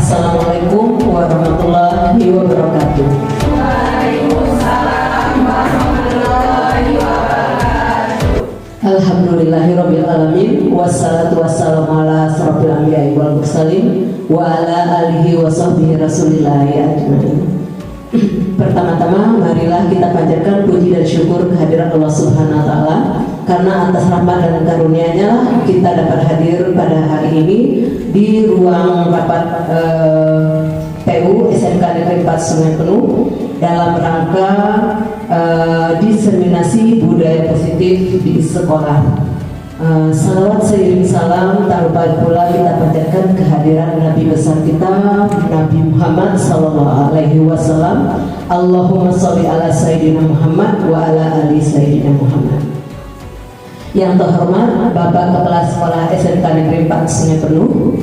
Assalamualaikum warahmatullahi wabarakatuh. Waalaikumsalam warahmatullahi wabarakatuh. Alhamdulillahirabbil alamin, wassalatu wassalamu ala asrofil anbiya'i wal mursalin wa ala alihi wa sahbihi rasulillahi ajmain. Pertama-tama marilah kita panjatkan puji dan syukur kehadiran Allah Subhanahu wa taala, karena atas rahmat dan karunia-Nya lah kita dapat hadir pada hari ini di ruang rapat PU SMK Negeri 4 Sungai Penuh dalam rangka diseminasi budaya positif di sekolah. Salawat seiring salam tak lupa pula kita panjatkan kehadiran Nabi besar kita Nabi Muhammad sallallahu alaihi wasallam. Allahumma sholli ala sayyidina Muhammad wa ala ali sayyidina Muhammad. Yang terhormat Bapak Kepala Sekolah SMK Negeri 4 Sungai Penuh,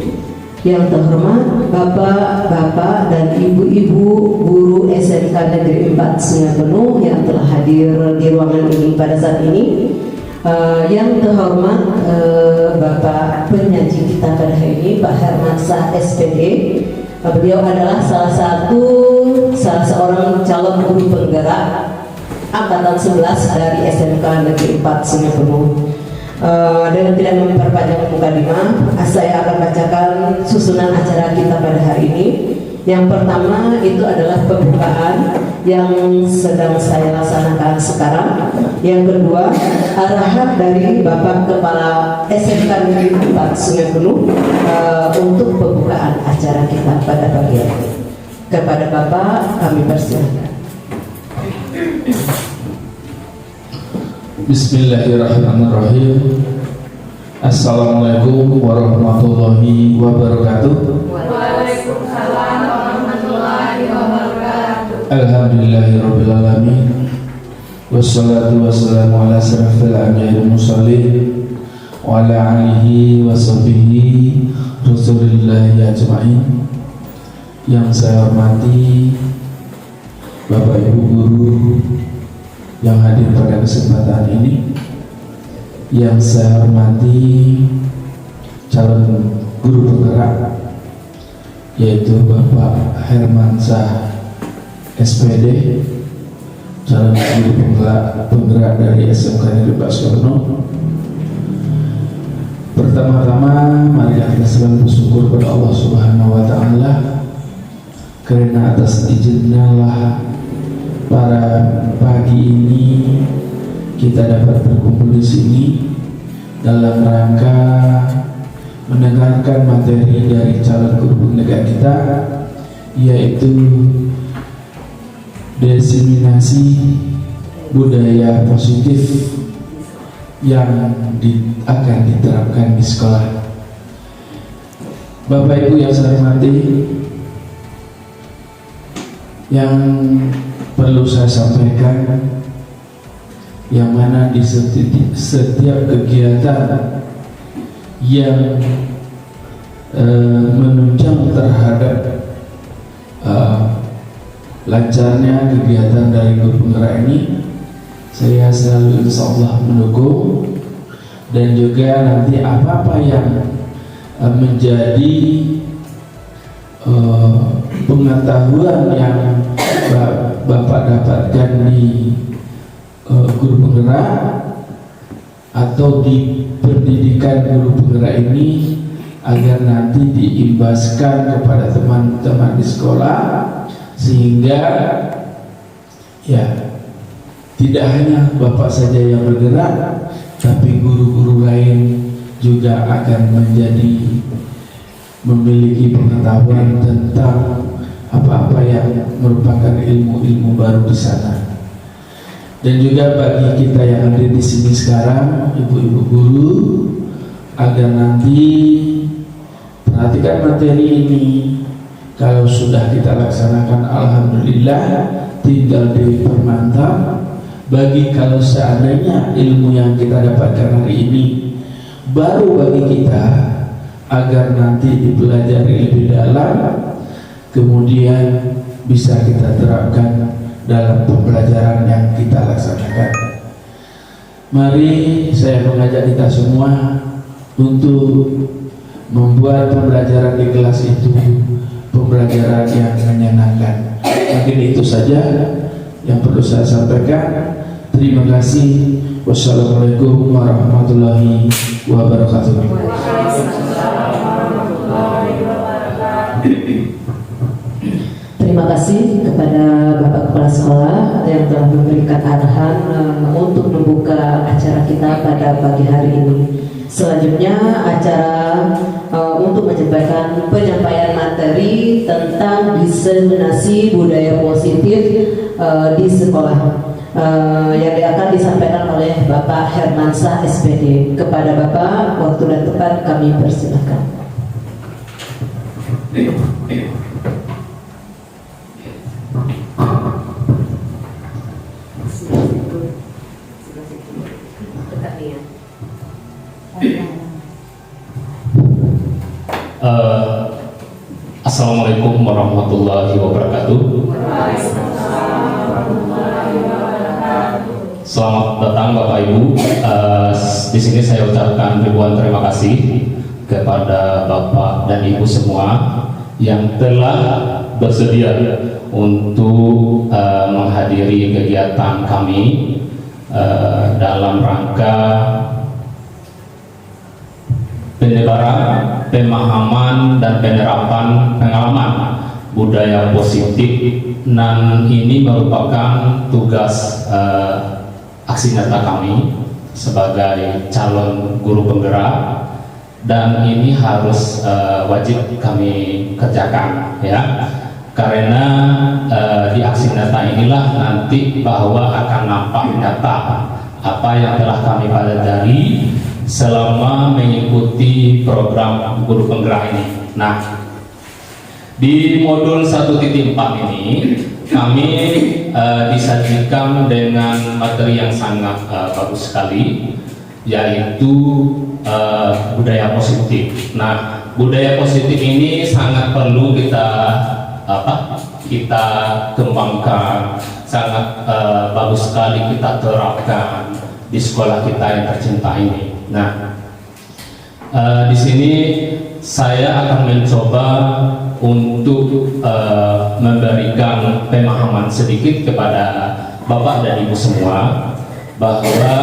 yang terhormat Bapak-bapak dan ibu-ibu guru SMK Negeri 4 Sungai Penuh yang telah hadir di ruangan ini pada saat ini. Yang terhormat Bapak penyaji kita pada hari ini, Pak Hermansyah SPD. Beliau adalah salah seorang calon guru penggerak angkatan 11 dari SMK Negeri 4 Sungai Penuh. Dan tidak memperpanjang mukadimah, saya akan bacakan susunan acara kita pada hari ini. Yang pertama itu adalah pembukaan yang sedang saya laksanakan sekarang. Yang kedua, arahan dari Bapak Kepala SMK Negeri 4 Sungai Penuh untuk pembukaan acara kita pada pagi hari. Kepada Bapak kami persilakan. Bismillahirrahmanirrahim. Assalamualaikum warahmatullahi wabarakatuh. Waalaikumsalam warahmatullahi wabarakatuh. Alhamdulillahirabbil alamin. Wassalatu wassalamu ala asrofil anbiya'i wal mursalin wa ala alihi wa sahbihi rasulillahi ajmain. Yang saya hormati Bapak Ibu guru yang hadir pada kesempatan ini, yang saya hormati calon guru penggerak yaitu Bapak Hermansyah SPD, calon guru penggerak dari SMK Negeri 4 Sungai Penuh. Pertama-tama mari kita selalu bersyukur pada Allah Subhanahu wa taala, karena atas izinnya lah pada pagi ini kita dapat berkumpul di sini dalam rangka mendengarkan materi dari calon guru penggerak kita, yaitu diseminasi budaya positif yang akan diterapkan di sekolah. Bapak Ibu yang saya hormati, yang perlu saya sampaikan, yang mana di setiap kegiatan yang menunjang terhadap lancarnya kegiatan dari guru penggerak ini, saya selalu insya Allah mendukung. Dan juga nanti apa-apa yang menjadi pengetahuan yang Bapak dapatkan di guru penggerak atau di pendidikan guru penggerak ini, agar nanti diimbaskan kepada teman-teman di sekolah, sehingga ya tidak hanya Bapak saja yang bergerak, tapi guru-guru lain juga akan memiliki pengetahuan tentang apa-apa yang merupakan ilmu-ilmu baru di sana. Dan juga bagi kita yang hadir di sini sekarang, ibu-ibu guru, agar nanti perhatikan materi ini. Kalau sudah kita laksanakan, alhamdulillah, tinggal dipermantap. Bagi kalau seandainya ilmu yang kita dapatkan hari ini baru bagi kita, agar nanti dipelajari lebih dalam, kemudian bisa kita terapkan dalam pembelajaran yang kita laksanakan. Mari saya mengajak kita semua untuk membuat pembelajaran di kelas itu pembelajaran yang menyenangkan. Mungkin itu saja yang perlu saya sampaikan. Terima kasih. Wassalamualaikum warahmatullahi wabarakatuh. Terima kasih kepada Bapak Kepala Sekolah yang telah memberikan arahan untuk membuka acara kita pada pagi hari ini. Selanjutnya acara untuk penyampaian materi tentang diseminasi budaya positif di sekolah yang akan disampaikan oleh Bapak Hermansyah SPD. Kepada Bapak, waktu dan tempat kami persilakan. Assalamualaikum warahmatullahi wabarakatuh. Selamat datang Bapak Ibu. Di sini saya ucapkan ribuan terima kasih kepada Bapak dan Ibu semua yang telah bersedia untuk menghadiri kegiatan kami dalam rangka penyebaran, pemahaman dan penerapan pengalaman budaya positif, dan ini merupakan tugas aksi nyata kami sebagai calon guru penggerak, dan ini harus wajib kami kerjakan ya, karena di aksi nyata inilah nanti bahwa akan nampak nyata apa yang telah kami pelajari selama mengikuti program guru penggerak ini. Nah, di modul 1.4 ini kami disajikan dengan materi yang sangat bagus sekali, yaitu budaya positif. Nah, budaya positif ini sangat perlu kita kembangkan, sangat bagus sekali kita terapkan di sekolah kita yang tercinta ini. Nah, di sini saya akan mencoba untuk memberikan pemahaman sedikit kepada Bapak dan Ibu semua bahwa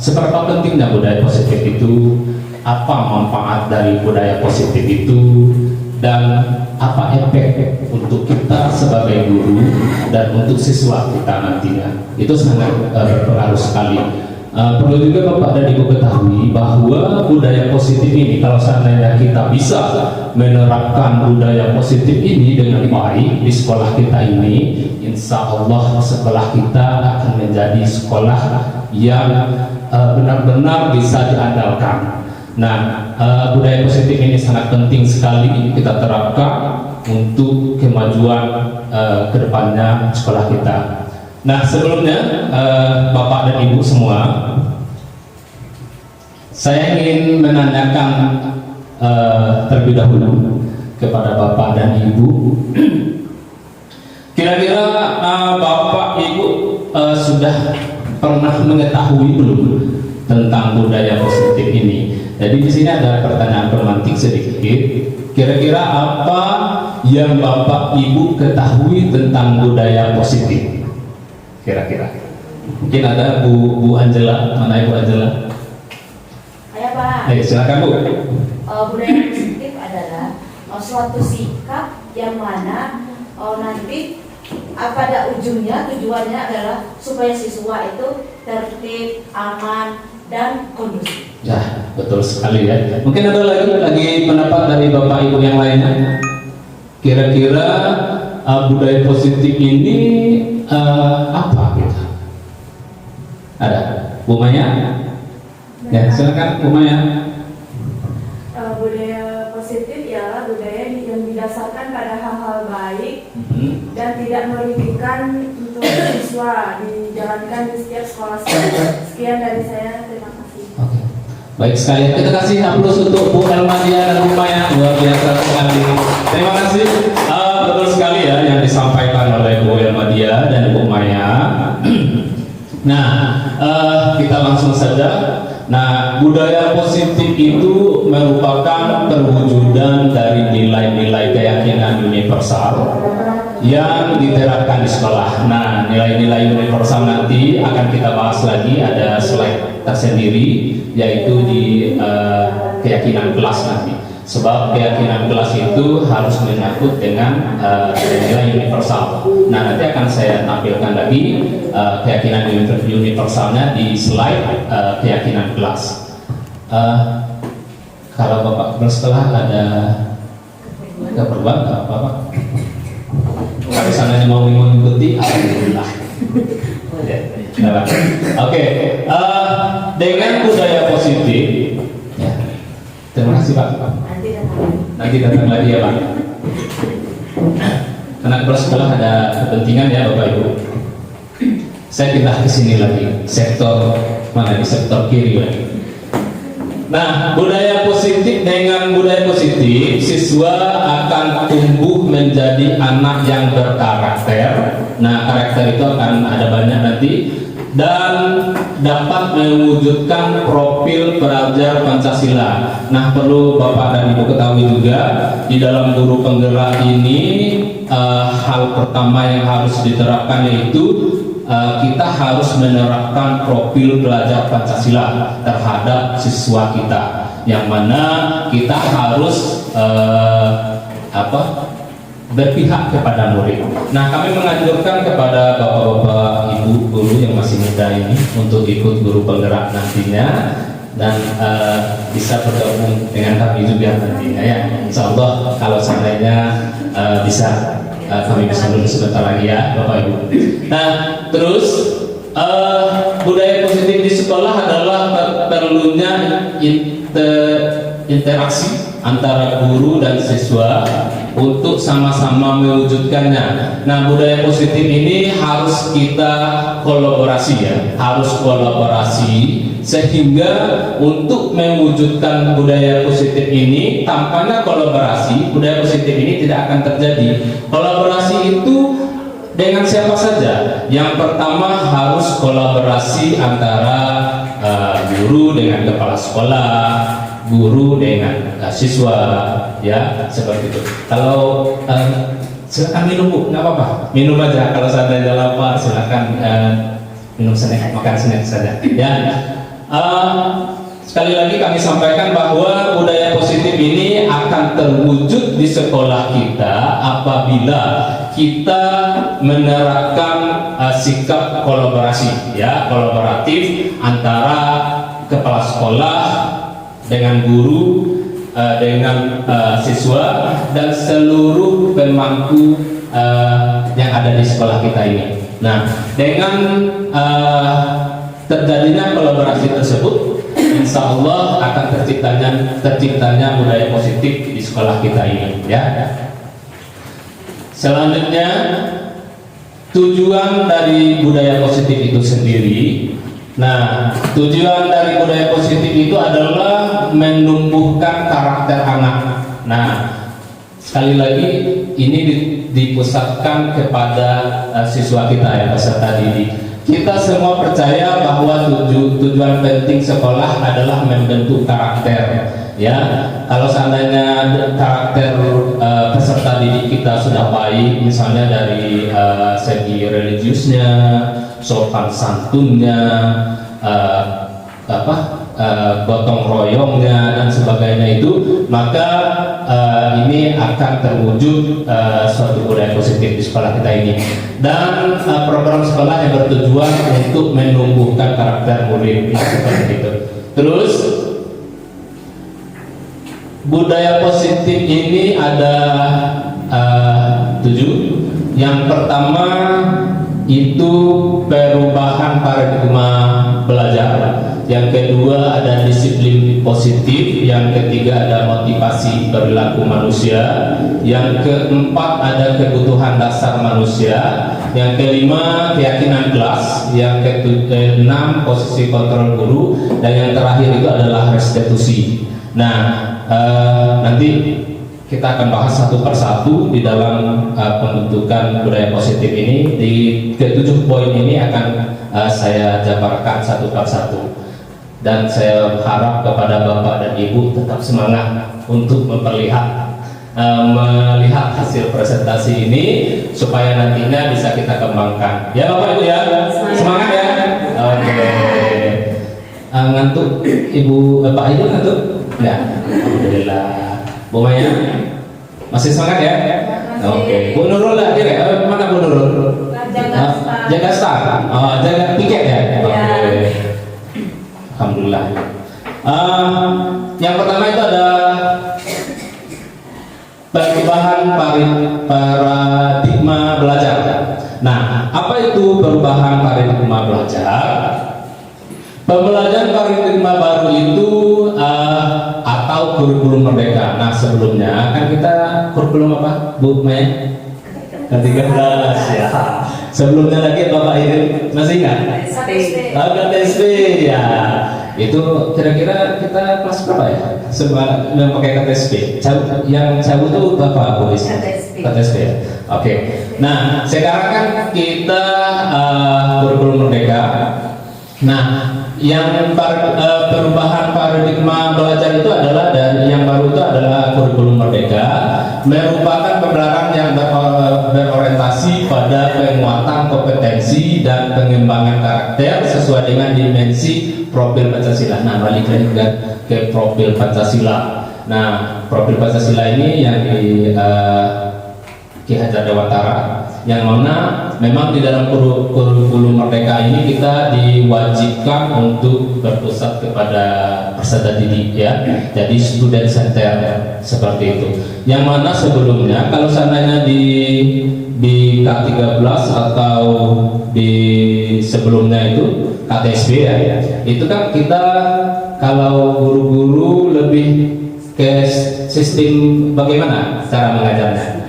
seberapa pentingnya budaya positif itu, apa manfaat dari budaya positif itu, dan apa efek untuk kita sebagai guru dan untuk siswa kita nantinya. Itu sangat berpengaruh sekali. Perlu juga Bapak dan Ibu ketahui bahwa budaya positif ini, kalau seandainya kita bisa menerapkan budaya positif ini dengan baik di sekolah kita ini, insya Allah sekolah kita akan menjadi sekolah yang benar-benar bisa diandalkan. Nah, budaya positif ini sangat penting sekali kita terapkan untuk kemajuan kedepannya sekolah kita. Nah, sebelumnya Bapak dan Ibu semua, saya ingin menanyakan terlebih dahulu kepada Bapak dan Ibu, kira-kira Bapak Ibu sudah pernah mengetahui belum tentang budaya positif ini? Jadi di sini ada pertanyaan pemantik sedikit. Kira-kira apa yang Bapak Ibu ketahui tentang budaya positif? Kira-kira mungkin ada Bu Angela. Mana Ibu Angela? Ayo Pak. Silakan Bu. Budaya positif adalah suatu sikap yang mana nanti pada ujungnya tujuannya adalah supaya siswa itu tertib, aman, dan kondusif. Ya, betul sekali ya. Mungkin ada lagi pendapat dari Bapak Ibu yang lainnya. Kira-kira budaya positif ini apa gitu? Ada Bu Maya? Ya, silakan Bu Maya. Budaya positif ialah budaya yang didasarkan pada hal-hal baik dan tidak merugikan untuk siswa, dijalankan di setiap sekolah. Sekian dari saya, terima kasih. Oke. Baik sekali, kita kasih aplaus untuk Bu Elmadia dan Bu Maya, luar biasa sekali. Terima kasih. Betul sekali ya yang disampaikan oleh Bu Elmadia dan Bu Maya. Nah, kita langsung saja. Nah, Nah, budaya positif itu merupakan perwujudan dari nilai-nilai keyakinan universal yang diterapkan di sekolah. Nah, nilai-nilai universal nanti akan kita bahas lagi, ada slide tersendiri, yaitu di keyakinan kelas nanti. Sebab keyakinan kelas itu harus menyangkut dengan nilai universal. Nah, nanti akan saya tampilkan lagi keyakinan universalnya di slide keyakinan kelas. Kalau Bapak bersekolah ada keperluan apa-apa? Kalau sananya mau mengikuti, alhamdulillah. Oke, dengan budaya positif. Ya. Terima kasih Pak. Nanti datang lagi ya Pak. Karena bersekolah ada kepentingan ya Bapak Ibu. Saya pindah ke sini lagi, sektor mana, di sektor kiri lagi. Nah, budaya positif, dengan budaya positif siswa akan tumbuh menjadi anak yang berkarakter. Nah, karakter itu akan ada banyak nanti, dan dapat mewujudkan profil pelajar Pancasila. Nah, perlu Bapak dan Ibu ketahui juga, di dalam guru penggerak ini hal pertama yang harus diterapkan yaitu kita harus menerapkan profil pelajar Pancasila terhadap siswa kita, yang mana kita harus berpihak kepada murid. Nah, kami menganjurkan kepada bapak-bapak, ibu guru yang masih muda ini untuk ikut guru penggerak nantinya, dan bisa bergabung dengan kami juga nantinya ya. Insya Allah kalau seandainya bisa, kami bisa dulu sebentar lagi ya Bapak Ibu. Nah, terus budaya positif di sekolah adalah perlunya interaksi antara guru dan siswa untuk sama-sama mewujudkannya. Nah, budaya positif ini harus kita kolaborasi ya, harus kolaborasi, sehingga untuk mewujudkan budaya positif ini tanpanya kolaborasi, budaya positif ini tidak akan terjadi. Kolaborasi itu dengan siapa saja? Yang pertama harus kolaborasi antara guru dengan kepala sekolah, guru dengan siswa, ya seperti itu. Kalau silakan minum Bu, nggak apa-apa, minum aja. Kalau seandainya lapar silakan minum snack, makan snack saja. Ya, sekali lagi kami sampaikan bahwa budaya positif ini akan terwujud di sekolah kita apabila kita menerapkan sikap kolaborasi, ya kolaboratif antara kepala sekolah dengan guru, dengan siswa dan seluruh pemangku yang ada di sekolah kita ini. Nah, dengan terjadinya kolaborasi tersebut, insya Allah akan terciptanya budaya positif di sekolah kita ini. Ya. Selanjutnya, tujuan dari budaya positif itu sendiri. Nah, tujuan dari budaya positif itu adalah menumbuhkan karakter anak. Nah, sekali lagi ini dipusatkan kepada siswa kita ya, peserta didik. Kita semua percaya bahwa tujuan penting sekolah adalah membentuk karakter. Ya, kalau seandainya karakter peserta didik kita sudah baik, misalnya dari segi religiusnya, sopan santunnya, gotong royongnya dan sebagainya itu, maka ini akan terwujud suatu budaya positif di sekolah kita ini. Dan program sekolah yang bertujuan untuk menumbuhkan karakter murid seperti itu. Terus budaya positif ini ada 7. Yang pertama itu perubahan paradigma belajar. Yang kedua ada disiplin positif. Yang ketiga ada motivasi perilaku manusia. Yang keempat ada kebutuhan dasar manusia. Yang kelima keyakinan kelas. Yang keenam posisi kontrol guru. Dan yang terakhir itu adalah restitusi. Nah, nanti kita akan bahas satu persatu di dalam pembentukan budaya positif ini. Di ke-7 poin ini akan saya jabarkan satu persatu. dan saya harap kepada Bapak dan Ibu tetap semangat untuk melihat hasil presentasi ini supaya nantinya bisa kita kembangkan. Ya Bapak Ibu ya, semangat ya. Oke. Ngantuk Ibu Pak Ibu ngantuk? Ya, alhamdulillah. Bu Maya masih semangat ya? Oke. Bu Nurul hadir ya? Mana Bu Nurul? Jaga staff. Oh, jaga piket ya? Oke. Alhamdulillah. Yang pertama itu ada perubahan paradigma belajar. Nah, apa itu perubahan paradigma belajar? Pembelajaran paradigma baru itu atau kurikulum merdeka. Nah, sebelumnya kan kita kurikulum apa, Bu Mei? Ke-13 ya. Sebelumnya lagi Bapak Ibu masih ingat? KTSP ya. Itu kira-kira kita kelas berapa ya? Yang pakai KTSP. Yang cabut itu Bapak Bu Is? KTSP ya. Oke. Nah, sekarang kan kita kurikulum merdeka. Nah, yang perubahan paradigma belajar itu adalah dari yang baru itu adalah kurikulum merdeka, merupakan pembelajaran yang berorientasi pada penguatan kompetensi dan pengembangan karakter sesuai dengan dimensi profil Pancasila. Nah, balik lagi ke profil Pancasila. Nah, profil Pancasila ini yang di Ki Hajar Dewantara, yang mana memang di dalam kurikulum merdeka ini kita diwajibkan untuk berpusat kepada peserta didik ya, jadi student center seperti itu. Yang mana sebelumnya kalau seandainya di K13 atau di sebelumnya itu KTSB ya, itu kan kita kalau guru-guru lebih ke sistem bagaimana cara mengajarnya?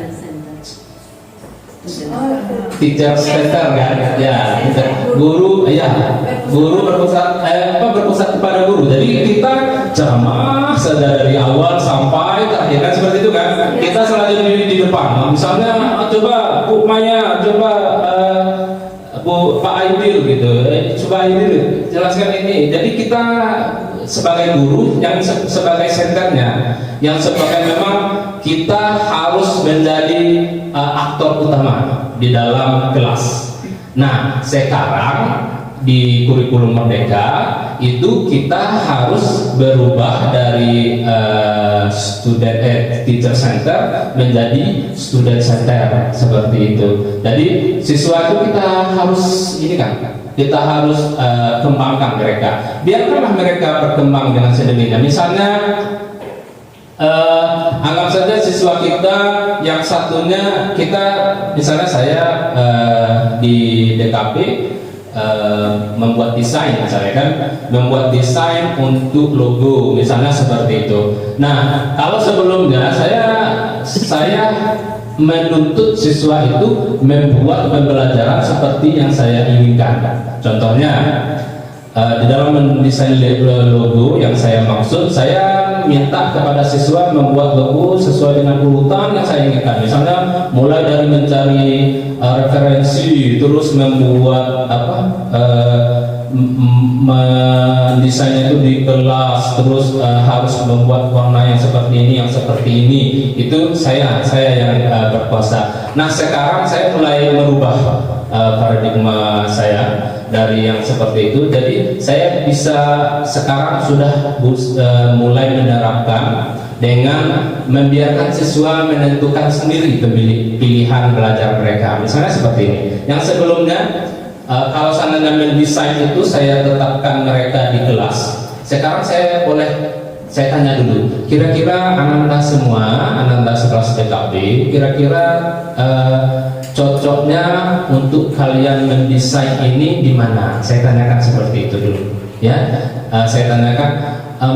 Teacher center kan ya, guru berpusat kepada guru. Jadi kita ceramah dari awal sampai terakhir kan seperti itu kan. Kita selalu di depan. Misalnya coba Bu Maya, coba Bu Pak Aidil gitu, coba Aidil jelaskan ini. Jadi kita sebagai guru yang sebagai senternya, yang sebagai memang kita harus menjadi aktor utama di dalam kelas. Nah, sekarang di kurikulum merdeka itu kita harus berubah dari teacher center menjadi student center seperti itu. Jadi siswa itu kita harus ini kan, kita harus kembangkan mereka. Biarkanlah mereka berkembang dengan sendirinya. Misalnya anggap saja siswa kita yang satunya kita, misalnya saya di DKP membuat desain, misalnya kan, membuat desain untuk logo, misalnya seperti itu. Nah, kalau sebelumnya saya menuntut siswa itu membuat pembelajaran seperti yang saya inginkan. Contohnya di dalam mendesain logo yang saya maksud, saya minta kepada siswa membuat logo sesuai dengan urutan yang saya inginkan. Misalnya mulai dari mencari referensi, terus membuat mendesainnya itu di kelas, terus harus membuat warna yang seperti ini, yang seperti ini. Itu saya yang berkuasa. Nah, sekarang saya mulai merubah paradigma saya dari yang seperti itu. Jadi saya bisa sekarang sudah mulai menerapkan dengan membiarkan siswa menentukan sendiri pilihan belajar mereka. Misalnya seperti ini. Yang sebelumnya kalau seandainya mendesain itu saya tetapkan mereka di kelas. Sekarang saya tanya dulu, kira-kira anak-anak semua, anak-anak sekelas DKP, kira-kira cocoknya untuk kalian mendesain ini di mana? Saya tanyakan seperti itu dulu, ya. Saya tanyakan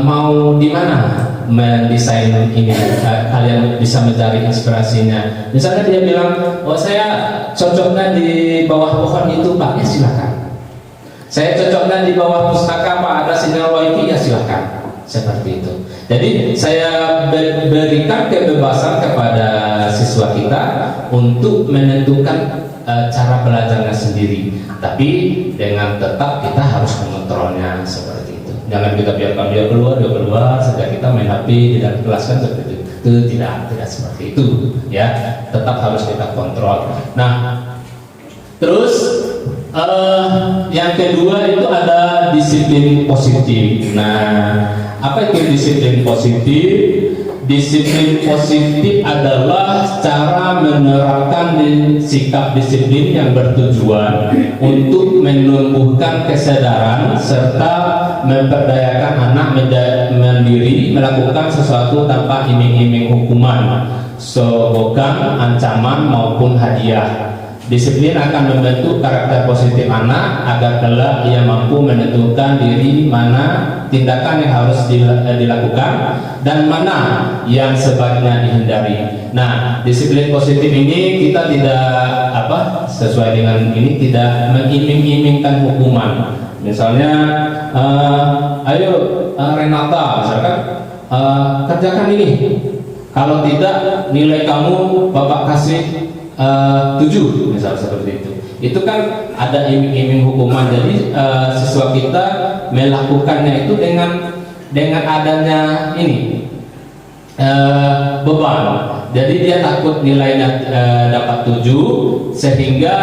mau di mana mendesain ini? Kalian bisa mencari inspirasinya. Misalnya dia bilang, oh saya cocoknya di bawah pohon itu Pak, ya silakan. Saya cocoknya di bawah pustaka Pak, ada sinyal wifi, ya silakan. Seperti itu. Jadi saya berikan kebebasan kepada siswa kita untuk menentukan cara belajarnya sendiri, tapi dengan tetap kita harus mengontrolnya seperti itu. Jangan kita biarkan dia keluar saja kita main HP tidak kelas kan seperti itu. Tidak seperti itu ya. Tetap harus kita kontrol. Nah, terus yang kedua itu ada disiplin positif. Nah, apa itu disiplin positif? Disiplin positif adalah cara menerapkan sikap disiplin yang bertujuan untuk menumbuhkan kesadaran serta memperdayakan anak mandiri melakukan sesuatu tanpa iming-iming hukuman, sogokan, ancaman maupun hadiah. Disiplin akan membentuk karakter positif anak agar kelak ia mampu menentukan diri mana tindakan yang harus dilakukan dan mana yang sebaiknya dihindari. Nah, disiplin positif ini kita tidak sesuai dengan ini tidak mengiming-imingkan hukuman. Misalnya, ayo Renata, misalkan kerjakan ini. Kalau tidak nilai kamu Bapak kasih 7 misal seperti itu. Itu kan ada iming-iming hukuman. Jadi siswa kita melakukannya itu dengan adanya ini beban. Jadi dia takut nilainya dapat 7 sehingga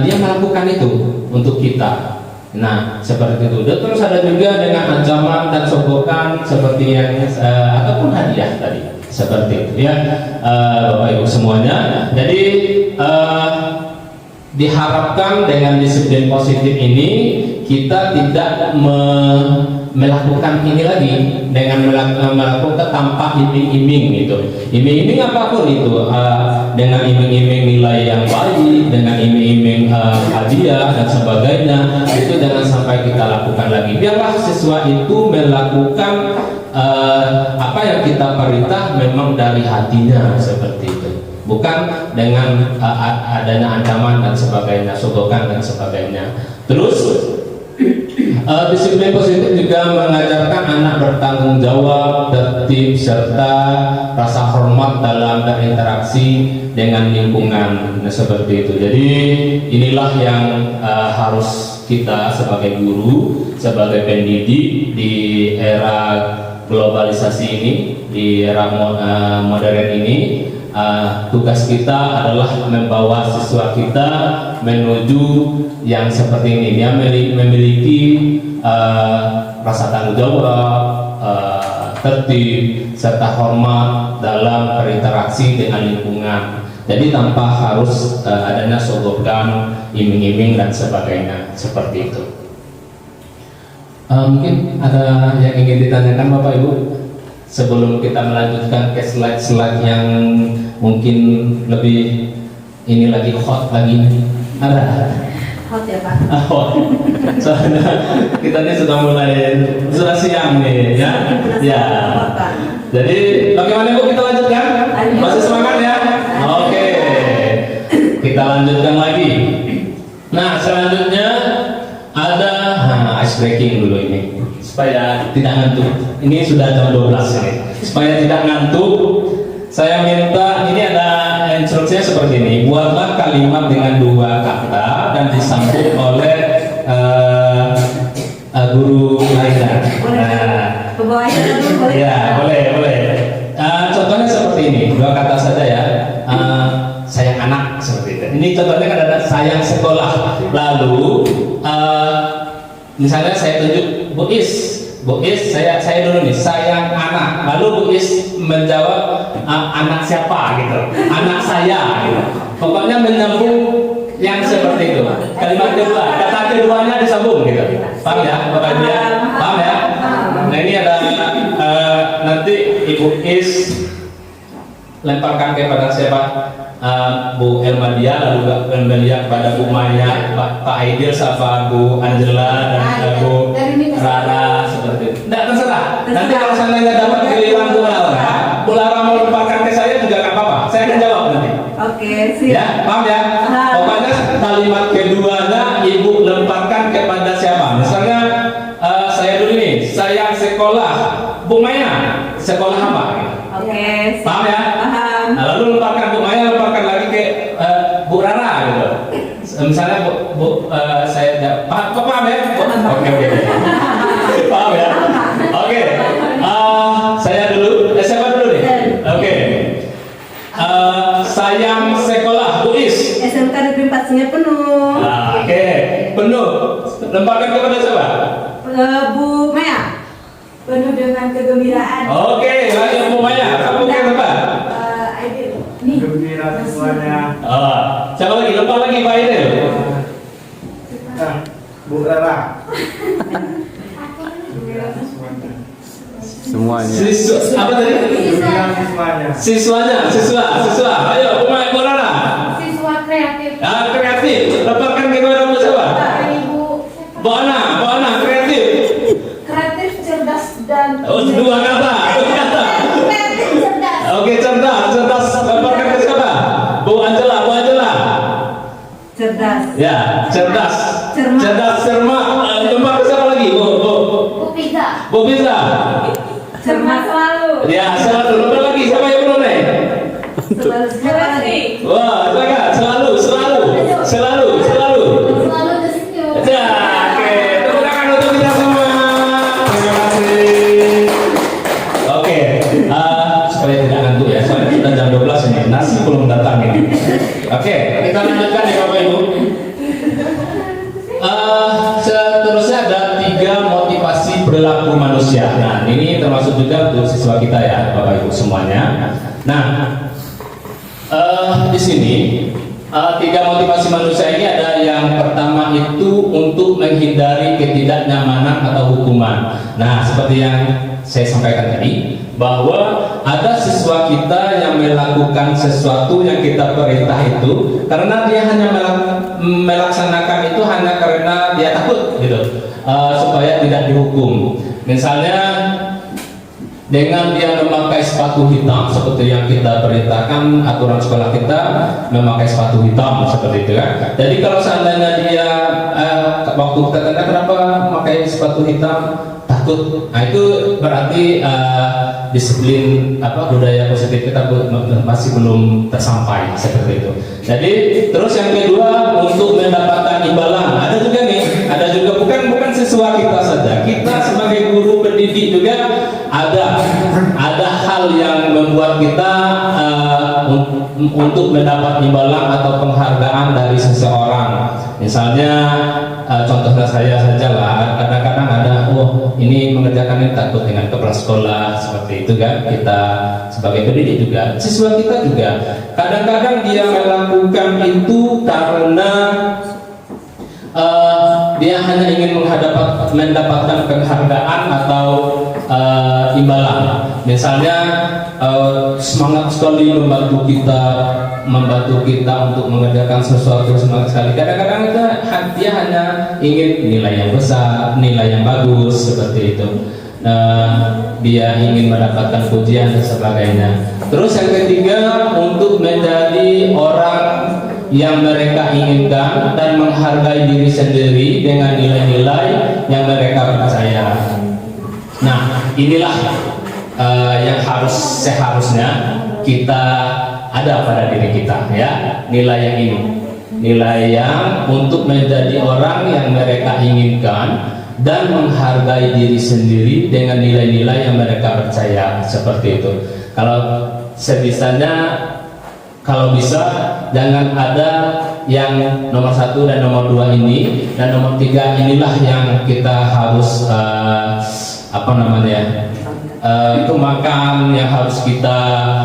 dia melakukan itu untuk kita. Nah, seperti itu. Dan terus ada juga dengan ancaman dan sogokan seperti yang ataupun hadiah tadi. Seperti itu ya, Bapak Ibu semuanya. Jadi diharapkan dengan disiplin positif ini kita tidak melakukan ini lagi dengan melakukan tanpa iming-iming gitu. Iming-iming apapun itu, dengan iming-iming nilai yang baik, dengan iming-iming hadiah dan sebagainya, itu jangan sampai kita lakukan lagi. Biarlah siswa itu melakukan apa yang kita perintah memang dari hatinya seperti itu, bukan dengan adanya ancaman dan sebagainya, sogokan dan sebagainya. Terus disiplin positif juga mengajarkan anak bertanggung jawab, tertib serta rasa hormat dalam berinteraksi dengan lingkungan. Nah, seperti itu. Jadi inilah yang harus kita sebagai guru, sebagai pendidik di era globalisasi ini, di era modern ini, tugas kita adalah membawa siswa kita menuju yang seperti ini. Dia memiliki rasa tanggung jawab, tertib serta hormat dalam berinteraksi dengan lingkungan. Jadi tanpa harus adanya sogokan, iming-iming dan sebagainya, seperti itu. Mungkin ada yang ingin ditanyakan Bapak Ibu sebelum kita melanjutkan ke slide-slide yang mungkin lebih ini lagi hot lagi. Ada? Hot ya Pak? Hot. Soalnya kita ini sudah siang nih ya. Ya. Jadi bagaimana Bu kita lanjutkan? Masih semangat ya? Oke. Kita lanjutkan lagi. Nah, selanjutnya ada ice breaking dulu ini supaya tidak ngantuk. Ini sudah jam 12 ini. Supaya tidak ngantuk, saya minta ini ada instruksinya seperti ini. Buatlah kalimat dengan 2 kata dan disambung oleh guru lainnya. Ya, boleh. Contohnya seperti ini, 2 kata saja ya. Sayang anak seperti itu. Ini contohnya kan ada sayang sekolah. Lalu misalnya saya tunjuk Bu Is, saya dulu nih sayang anak. Lalu Bu Is menjawab anak siapa gitu, anak saya gitu. Pokoknya menyambung yang seperti itu. Kalimat kedua, kata keduanya disambung gitu. Paham ya, Bapak Ibu ya? Paham ya? Nah ini ada nanti Ibu Is lemparkan kepada siapa? Bu Elmadia, lalu Bu Elmadia kepada Bu Maya, Pak Aidil, sama Bu Angela dan Bu Rara seperti itu. Tidak terserah. Nanti kalau saya nggak dapat giliran Bu Lara mau lemparkan ke saya juga nggak apa-apa. Saya akan jawab nanti. Oke, siap. Ya, paham ya? Pokoknya kalimat keduanya Ibu lemparkan kepada siapa? Misalnya saya dulu nih, saya sekolah. Bu Maya, sekolah apa? Oke, Paham ya? Paham. Nah, lalu lemparkan Bu Maya, lemparkan lagi ke Bu Rara gitu. Misalnya Bu saya paham ya? Oke. sayang sekolah Buis. SMK Negeri 4 Sungai Penuh. Nah, oke, penuh. Lemparkan kepada siapa? Bu Maya. Penuh dengan kegembiraan. Oke, lagi Bu Maya. Kamu ke apa? Aidil. Nih. Gembira semuanya. Siapa lagi? Lempar lagi Pak Aidil. Bu Rara. Semuanya. Apa tadi? Gembira semuanya. Siswa. Ayo, Bu Maya, Bu Rana. Siswa kreatif. Kreatif. Lemparkan kepada Bu siapa? Ibu Bu Ana, kreatif. kreatif, cerdas dan Dua kata. kreatif, cerdas. Oke, cerdas. Lemparkan ke siapa? Bu Angela. Cerdas. Ya, cerdas. Cermat. Cerdas, cermat. Lempar ke siapa lagi? Bu Pizza. Bu Bisa. Cermat selalu. Ya, selalu. Lempar lagi. Siapa yang belum nih? Selalu. Wah, semangat. Selalu. Selalu tersenyum. Ya, oke. Tepuk tangan untuk kita semua. Terima kasih. Oke, supaya tidak ngantuk ya, soalnya sudah jam 12 ini, nasi belum datang ini. Oke, kita lanjutkan ya Bapak Ibu. Seterusnya ada 3 motivasi perilaku manusia. Nah, ini termasuk juga untuk siswa kita ya, Bapak Ibu semuanya. Nah, di sini 3 motivasi manusia ini ada yang pertama itu untuk menghindari ketidaknyamanan atau hukuman. Nah, seperti yang saya sampaikan tadi, bahwa ada siswa kita yang melakukan sesuatu yang kita perintah itu karena dia hanya melaksanakan itu hanya karena dia takut gitu, supaya tidak dihukum. Misalnya dengan dia memakai sepatu hitam seperti yang kita perintahkan, aturan sekolah kita memakai sepatu hitam seperti itu kan. Jadi kalau seandainya dia waktu kita tanya kenapa memakai sepatu hitam, takut, nah itu berarti disiplin budaya positif kita masih belum tersampai seperti itu. Jadi terus yang kedua untuk mendapatkan imbalan, ada juga bukan siswa kita saja, kita sebagai guru pendidik juga ada hal yang membuat kita untuk mendapat imbalan atau penghargaan dari seseorang. Misalnya contohnya saya saja lah, kadang-kadang ada ini mengerjakan ini takut dengan kepala sekolah seperti itu kan. Kita sebagai pendidik juga, siswa kita juga kadang-kadang dia melakukan itu karena dia hanya ingin mendapatkan penghargaan atau imbalan. Misalnya semangat sekali membantu kita untuk mengerjakan sesuatu, semangat sekali. Kadang-kadang dia hanya ingin nilai yang besar, nilai yang bagus seperti itu. Dia ingin mendapatkan pujian dan sebagainya. Terus yang ketiga untuk menjadi orang yang mereka inginkan dan menghargai diri sendiri dengan nilai-nilai yang mereka percaya. Nah, inilah yang seharusnya kita ada pada diri kita ya, nilai yang ini, nilai yang untuk menjadi orang yang mereka inginkan dan menghargai diri sendiri dengan nilai-nilai yang mereka percaya seperti itu. Kalau bisa jangan ada yang nomor 1 dan nomor 2 ini, dan nomor 3 inilah yang kita harus kembangkan, yang harus kita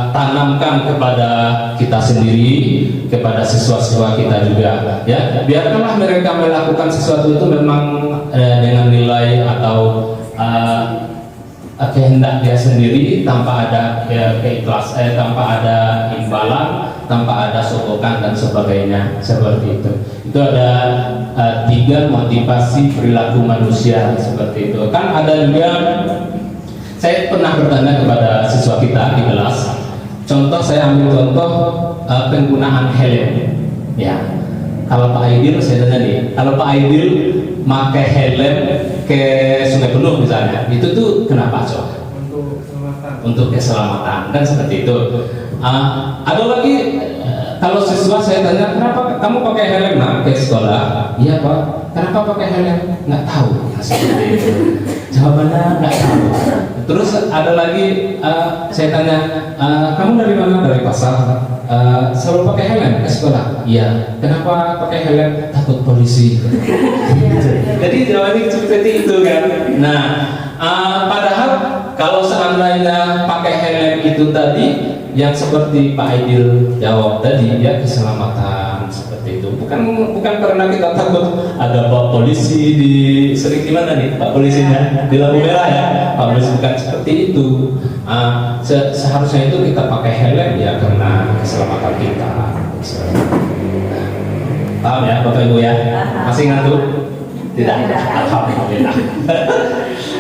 tanamkan kepada kita sendiri, kepada siswa-siswa kita juga ya. Biarkanlah mereka melakukan sesuatu itu memang dengan nilai atau kehendak dia sendiri, tanpa ada tanpa ada imbalan, tanpa ada sogokan dan sebagainya seperti itu. Itu ada 3 motivasi perilaku manusia seperti itu. Kan ada juga, saya pernah bertanya kepada siswa kita di kelas. Contoh, saya ambil contoh penggunaan helm. Ya, kalau Pak Aidil, saya tanya nih, kalau Pak Aidil pakai helm ke Sungai Penuh misalnya, itu tuh kenapa coba? Untuk keselamatan. Untuk keselamatan, kan seperti itu. Ada lagi, kalau siswa saya tanya, kenapa kamu pakai helm ke sekolah? Iya Pak. Kenapa pakai helm? Nggak tahu. Nah, seperti itu. Jawabannya nggak tahu. Terus ada lagi saya tanya, kamu dari mana? Dari pasar. Selalu pakai helm ke sekolah? Iya. Kenapa pakai helm? Takut polisi. Jadi jawabannya seperti itu kan. Nah, padahal kalau seandainya pakai helm itu tadi yang seperti Pak Aidil jawab tadi ya, keselamatan seperti itu. Bukan karena kita takut ada Pak polisi sering di mana nih Pak polisinya di lampu merah ya. Pak polisi, bukan seperti itu. Seharusnya itu kita pakai helm ya karena keselamatan kita. Paham ya Bapak Ibu ya? Masih ngantuk? Tidak. Alhamdulillah.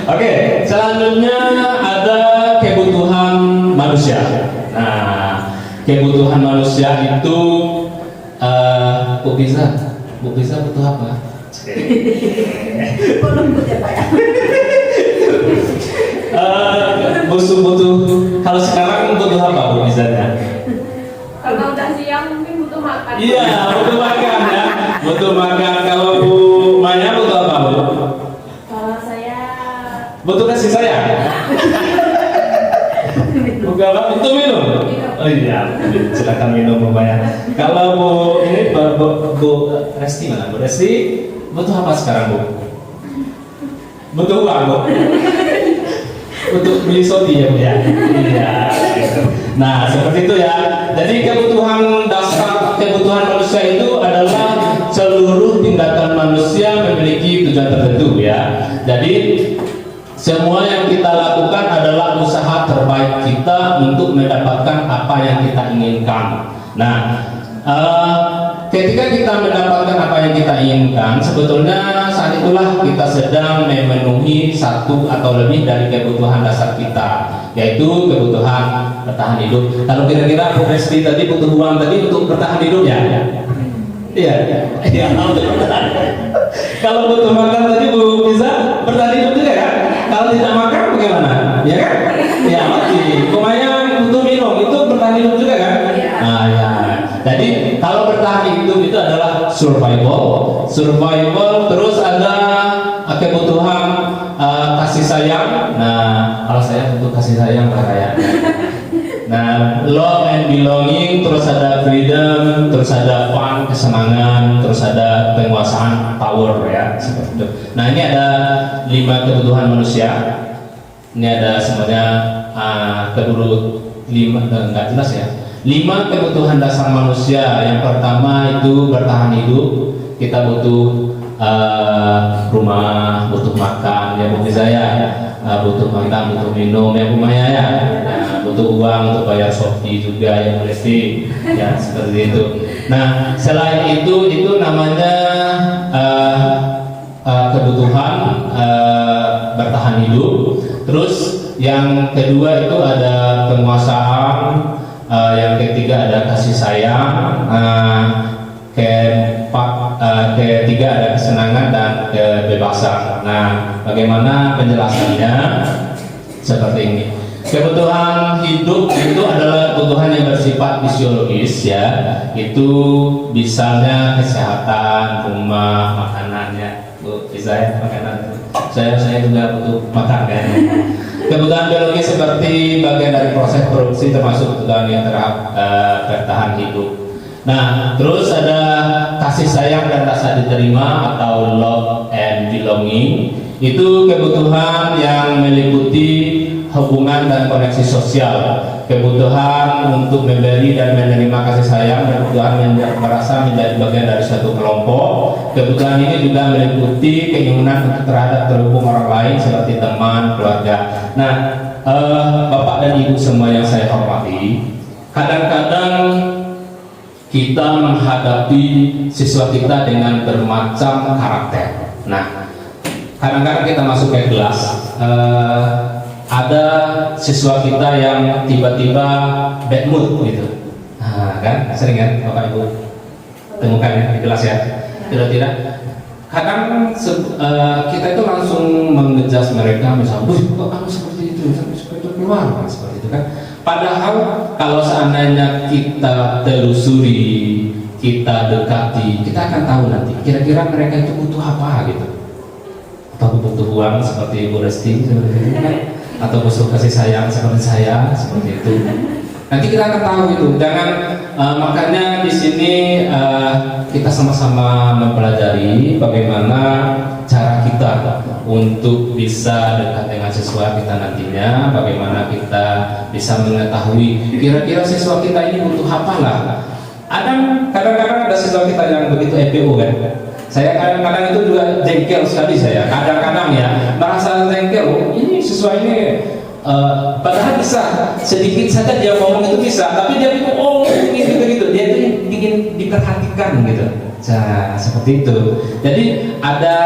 Oke, selanjutnya ada kebutuhan manusia. Nah, kebutuhan manusia itu Bu Biza butuh apa? Butuh. Kalau sekarang butuh apa Bu Bizanya? Kalau udah siang mungkin butuh makan. Iya, butuh makan ya. Butuh makan. Kalau Bu Maya butuh apa Bu? Kalau saya Butuh kasih sayang. Bukan apa? Butuh minum. Oh iya, silakan minum Bu Maya. Kalau Bu ini Bu Resti mana? Bu Resti butuh apa sekarang Bu? Butuh uang Bu. Untuk beli sodi ya Bu ya. Iya. Gitu. Nah seperti itu ya. Jadi kebutuhan dasar kebutuhan manusia itu adalah seluruh tindakan manusia memiliki tujuan tertentu ya. Jadi semua yang kita lakukan adalah usaha terbaik kita untuk mendapatkan apa yang kita inginkan. Nah, ketika kita mendapatkan apa yang kita inginkan, sebetulnya saat itulah kita sedang memenuhi satu atau lebih dari kebutuhan dasar kita, yaitu kebutuhan bertahan hidup. Kalau kira-kira Bu Resti tadi butuh uang tadi untuk bertahan hidup ya? Iya. Kalau butuh makan tadi Bu Biza bertahan hidup juga kan? Kalau tidak makan bagaimana? Ya kan? Ya mati. Kemudian butuh minum itu bertahan hidup juga kan? Nah ya. Jadi kalau bertahan hidup itu adalah survival, terus ada kebutuhan kasih sayang. Nah kalau saya butuh kasih sayang kayak. Nah love and belonging, terus ada freedom, terus ada fun, kesenangan, terus ada penguasaan, power ya seperti itu. Nah ini ada 5 kebutuhan manusia. Ini ada semuanya enggak jelas ya. 5 kebutuhan dasar manusia. Yang pertama itu bertahan hidup. Kita butuh rumah, butuh makan ya Bu Zaya, butuh makan, butuh minum ya Bu Maya ya. Butuh uang untuk bayar Shopee juga ya Bu Lesti ya seperti itu. Nah selain itu namanya kebutuhan bertahan hidup. Terus yang kedua itu ada penguasaan, yang ketiga ada kasih sayang, ketiga ada kesenangan dan kebebasan. Nah bagaimana penjelasannya? Seperti ini. Kebutuhan hidup itu adalah kebutuhan yang bersifat fisiologis ya. Itu misalnya kesehatan, rumah, makanannya. Bu, bisa ya makanan. Saya juga butuh makan kan. Kebutuhan biologis seperti bagian dari proses produksi termasuk kebutuhan yang bertahan hidup. Nah, terus ada kasih sayang dan rasa diterima atau love and belonging. Itu kebutuhan yang meliputi hubungan dan koneksi sosial, kebutuhan untuk memberi dan menerima kasih sayang, dan kebutuhan merasa menjadi bagian dari suatu kelompok. Kebutuhan ini juga meliputi keinginan untuk terhubung orang lain seperti teman, keluarga. Nah, Bapak dan Ibu semua yang saya hormati, kadang-kadang kita menghadapi siswa kita dengan bermacam karakter. Nah, kadang-kadang kita masuk ke kelas, ada siswa kita yang tiba-tiba bad mood gitu. Nah, kan sering kan Bapak Ibu temukan ya di kelas ya. Tidak. Kadang kita itu langsung mengejas mereka, misalnya, kok kamu seperti itu, seperti itu keluar, seperti itu kan. Padahal kalau seandainya kita telusuri, kita dekati, kita akan tahu nanti kira-kira mereka itu butuh apa gitu. Apa butuh uang seperti Bu Resti seperti itu kan? atau musuh kasih sayang seperti saya, seperti itu. Nanti kita akan tahu itu. Jangan makanya di sini kita sama-sama mempelajari bagaimana cara kita untuk bisa dekat dengan siswa kita nantinya, bagaimana kita bisa mengetahui kira-kira siswa kita ini butuh apa lah. Kadang-kadang ada siswa kita yang begitu EPO kan. Saya kadang-kadang itu juga jengkel sekali saya. Kadang-kadang ya merasa jengkel. Ini siswa ini padahal bisa sedikit saja dia ngomong itu bisa, tapi dia bilang oh gitu. Dia itu ingin diperhatikan gitu. Nah, seperti itu. Jadi ada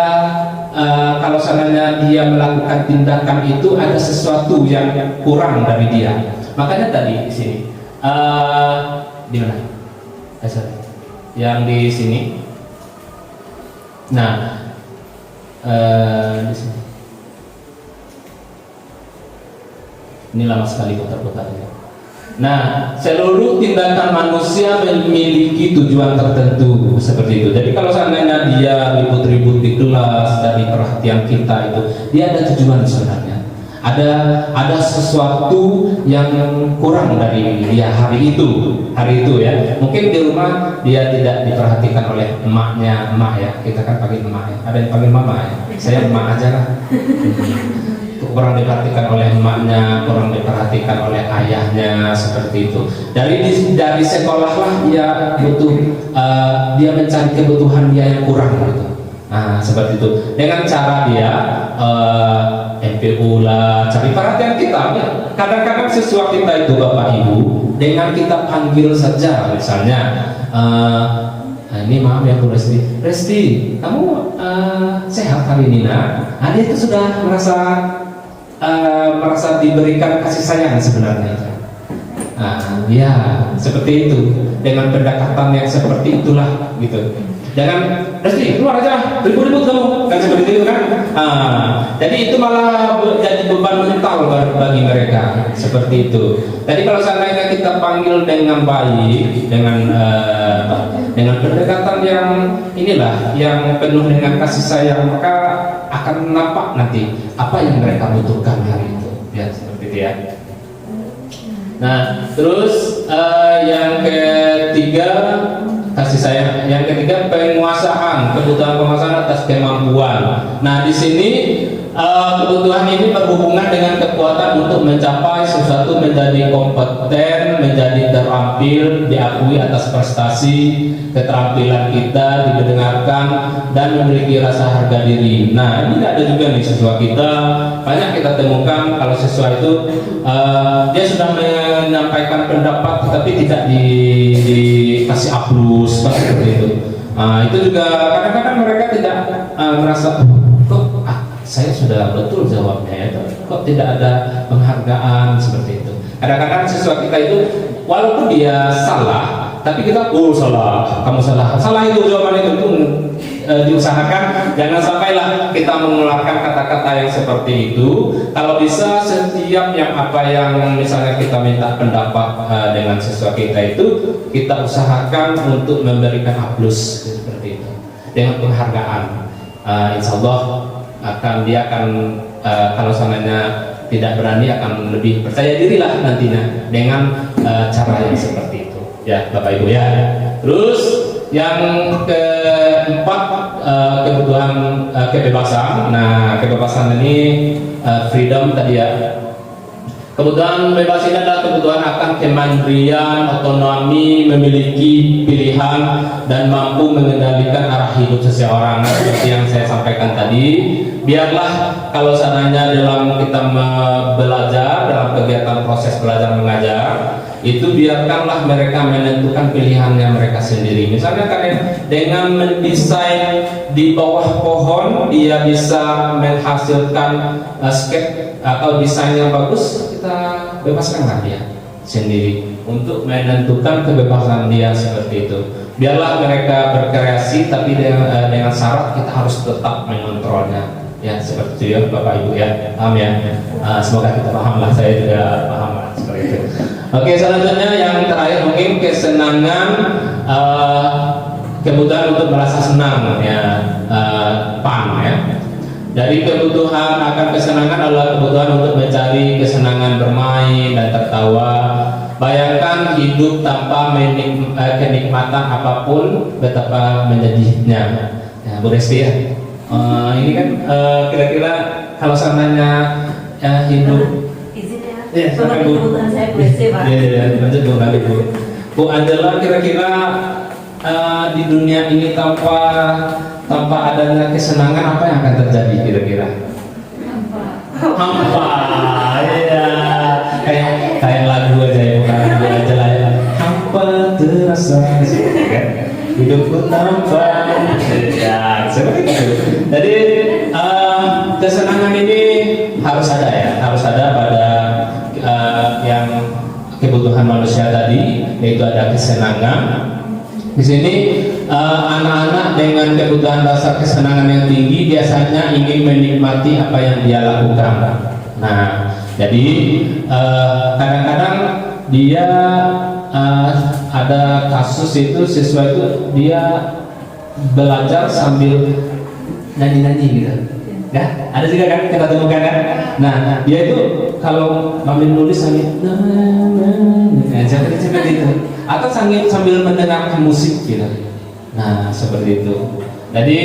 kalau seandainya dia melakukan tindakan itu ada sesuatu yang kurang dari dia. Makanya tadi di sini di mana? Yang di sini. Nah, di sini. Ini lama sekali putar-putarnya. Nah, seluruh tindakan manusia memiliki tujuan tertentu seperti itu. Jadi kalau seandainya dia ribut-ribut di kelas, dari perhatian kita itu, dia ada tujuan sebenarnya. Ada sesuatu yang kurang dari dia hari itu ya. Mungkin di rumah dia tidak diperhatikan oleh emaknya, emak ya. Kita kan panggil emak ya. Ada yang panggil mama ya. Saya emak aja lah. Kurang diperhatikan oleh emaknya, kurang diperhatikan oleh ayahnya, seperti itu. Dari sekolah lah dia butuh, dia mencari kebutuhan dia yang kurang gitu. Nah, seperti itu. Dengan cara dia MPU lah, cari perhatian kita. Ya. Kadang-kadang siswa kita itu Bapak Ibu, dengan kita panggil saja, misalnya, ini maaf ya Bu Resti, kamu sehat hari ini nak? Dia itu sudah merasa diberikan kasih sayang sebenarnya. Ya seperti itu. Dengan pendekatan yang seperti itulah gitu. Jangan Resti keluar aja, ribut-ribut kamu kan seperti itu kan. Jadi itu malah jadi beban mental bagi mereka seperti itu. Jadi kalau seandainya kita panggil dengan baik, dengan pendekatan yang inilah yang penuh dengan kasih sayang, maka akan nampak nanti apa yang mereka butuhkan hari itu. Ya seperti itu ya. Nah, terus yang ketiga kasih sayang, yang ketiga penguasaan, kebutuhan penguasaan atas kemampuan. Nah, di sini kebutuhan ini berhubungan dengan kekuatan untuk mencapai sesuatu, menjadi kompeten, menjadi terampil, diakui atas prestasi, keterampilan kita didengarkan dan memiliki rasa harga diri. Nah, ini ada juga nih siswa kita, banyak kita temukan kalau siswa itu dia sudah menyampaikan pendapat tapi tidak dikasih aplaus seperti itu. Itu juga kadang-kadang mereka tidak merasa kok saya sudah betul jawabnya ya, kok tidak ada penghargaan seperti itu. Kadang-kadang siswa kita itu walaupun dia salah, tapi kita salah, kamu salah itu jawaban itu diusahakan jangan sampailah kita mengeluarkan kata-kata yang seperti itu. Kalau bisa setiap yang misalnya kita minta pendapat dengan siswa kita itu, kita usahakan untuk memberikan aplaus seperti itu dengan penghargaan. Insya Allah dia akan kalau seandainya tidak berani akan lebih percaya diri lah nantinya dengan cara yang seperti itu ya Bapak Ibu ya. Terus yang keempat kebutuhan kebebasan. Nah, kebebasan ini freedom tadi ya. Kebutuhan bebas ini adalah kebutuhan akan kemandirian, otonomi, memiliki pilihan dan mampu mengendalikan arah hidup seseorang. Seperti yang saya sampaikan tadi, biarlah kalau seandainya dalam kita belajar, dalam kegiatan proses belajar mengajar, itu biarkanlah mereka menentukan pilihannya mereka sendiri. Misalnya dengan mendesain di bawah pohon, dia bisa menghasilkan sketch atau desain yang bagus, kita bebaskanlah dia sendiri untuk menentukan kebebasan dia seperti itu. Biarlah mereka berkreasi, tapi dengan syarat kita harus tetap mengontrolnya. Ya seperti itu ya Bapak Ibu ya, paham ya. Semoga kita paham lah, saya juga paham lah seperti itu. Oke, selanjutnya yang terakhir mungkin kesenangan, kebutuhan untuk merasa senang ya, fun ya. Dari kebutuhan akan kesenangan adalah kebutuhan untuk mencari kesenangan bermain dan tertawa. Bayangkan hidup tanpa kenikmatan apapun, betapa menyedihnya. Ya, Bu Resti ya. Ini kan kira-kira kalau seandainya hidup. Izin ya. Ya, silakan, Bu. Kebutuhan saya boleh Pak. Iya, lanjut Bu, nanti Bu. Bu Angela, kira-kira di dunia ini tanpa adanya kesenangan apa yang akan terjadi kira-kira? Hampa, iya. Kayak lagu aja ya, bukan lagu aja lah ya. Hampa terasa, kan? Hidupku tanpa, ya, seperti itu. Jadi kesenangan ini harus ada ya, harus ada pada yang kebutuhan manusia tadi, yaitu ada kesenangan. Di sini anak-anak dengan kebutuhan dasar kesenangan yang tinggi biasanya ingin menikmati apa yang dia lakukan. Nah, jadi kadang-kadang dia ada kasus itu siswa itu dia belajar sambil nyanyi-nyanyi gitu. Ya, ada juga kan kita temukan kan. Nah, dia itu kalau sambil nulis sambil seperti itu, atau sambil mendengarkan musik gitu. Nah, seperti itu. Jadi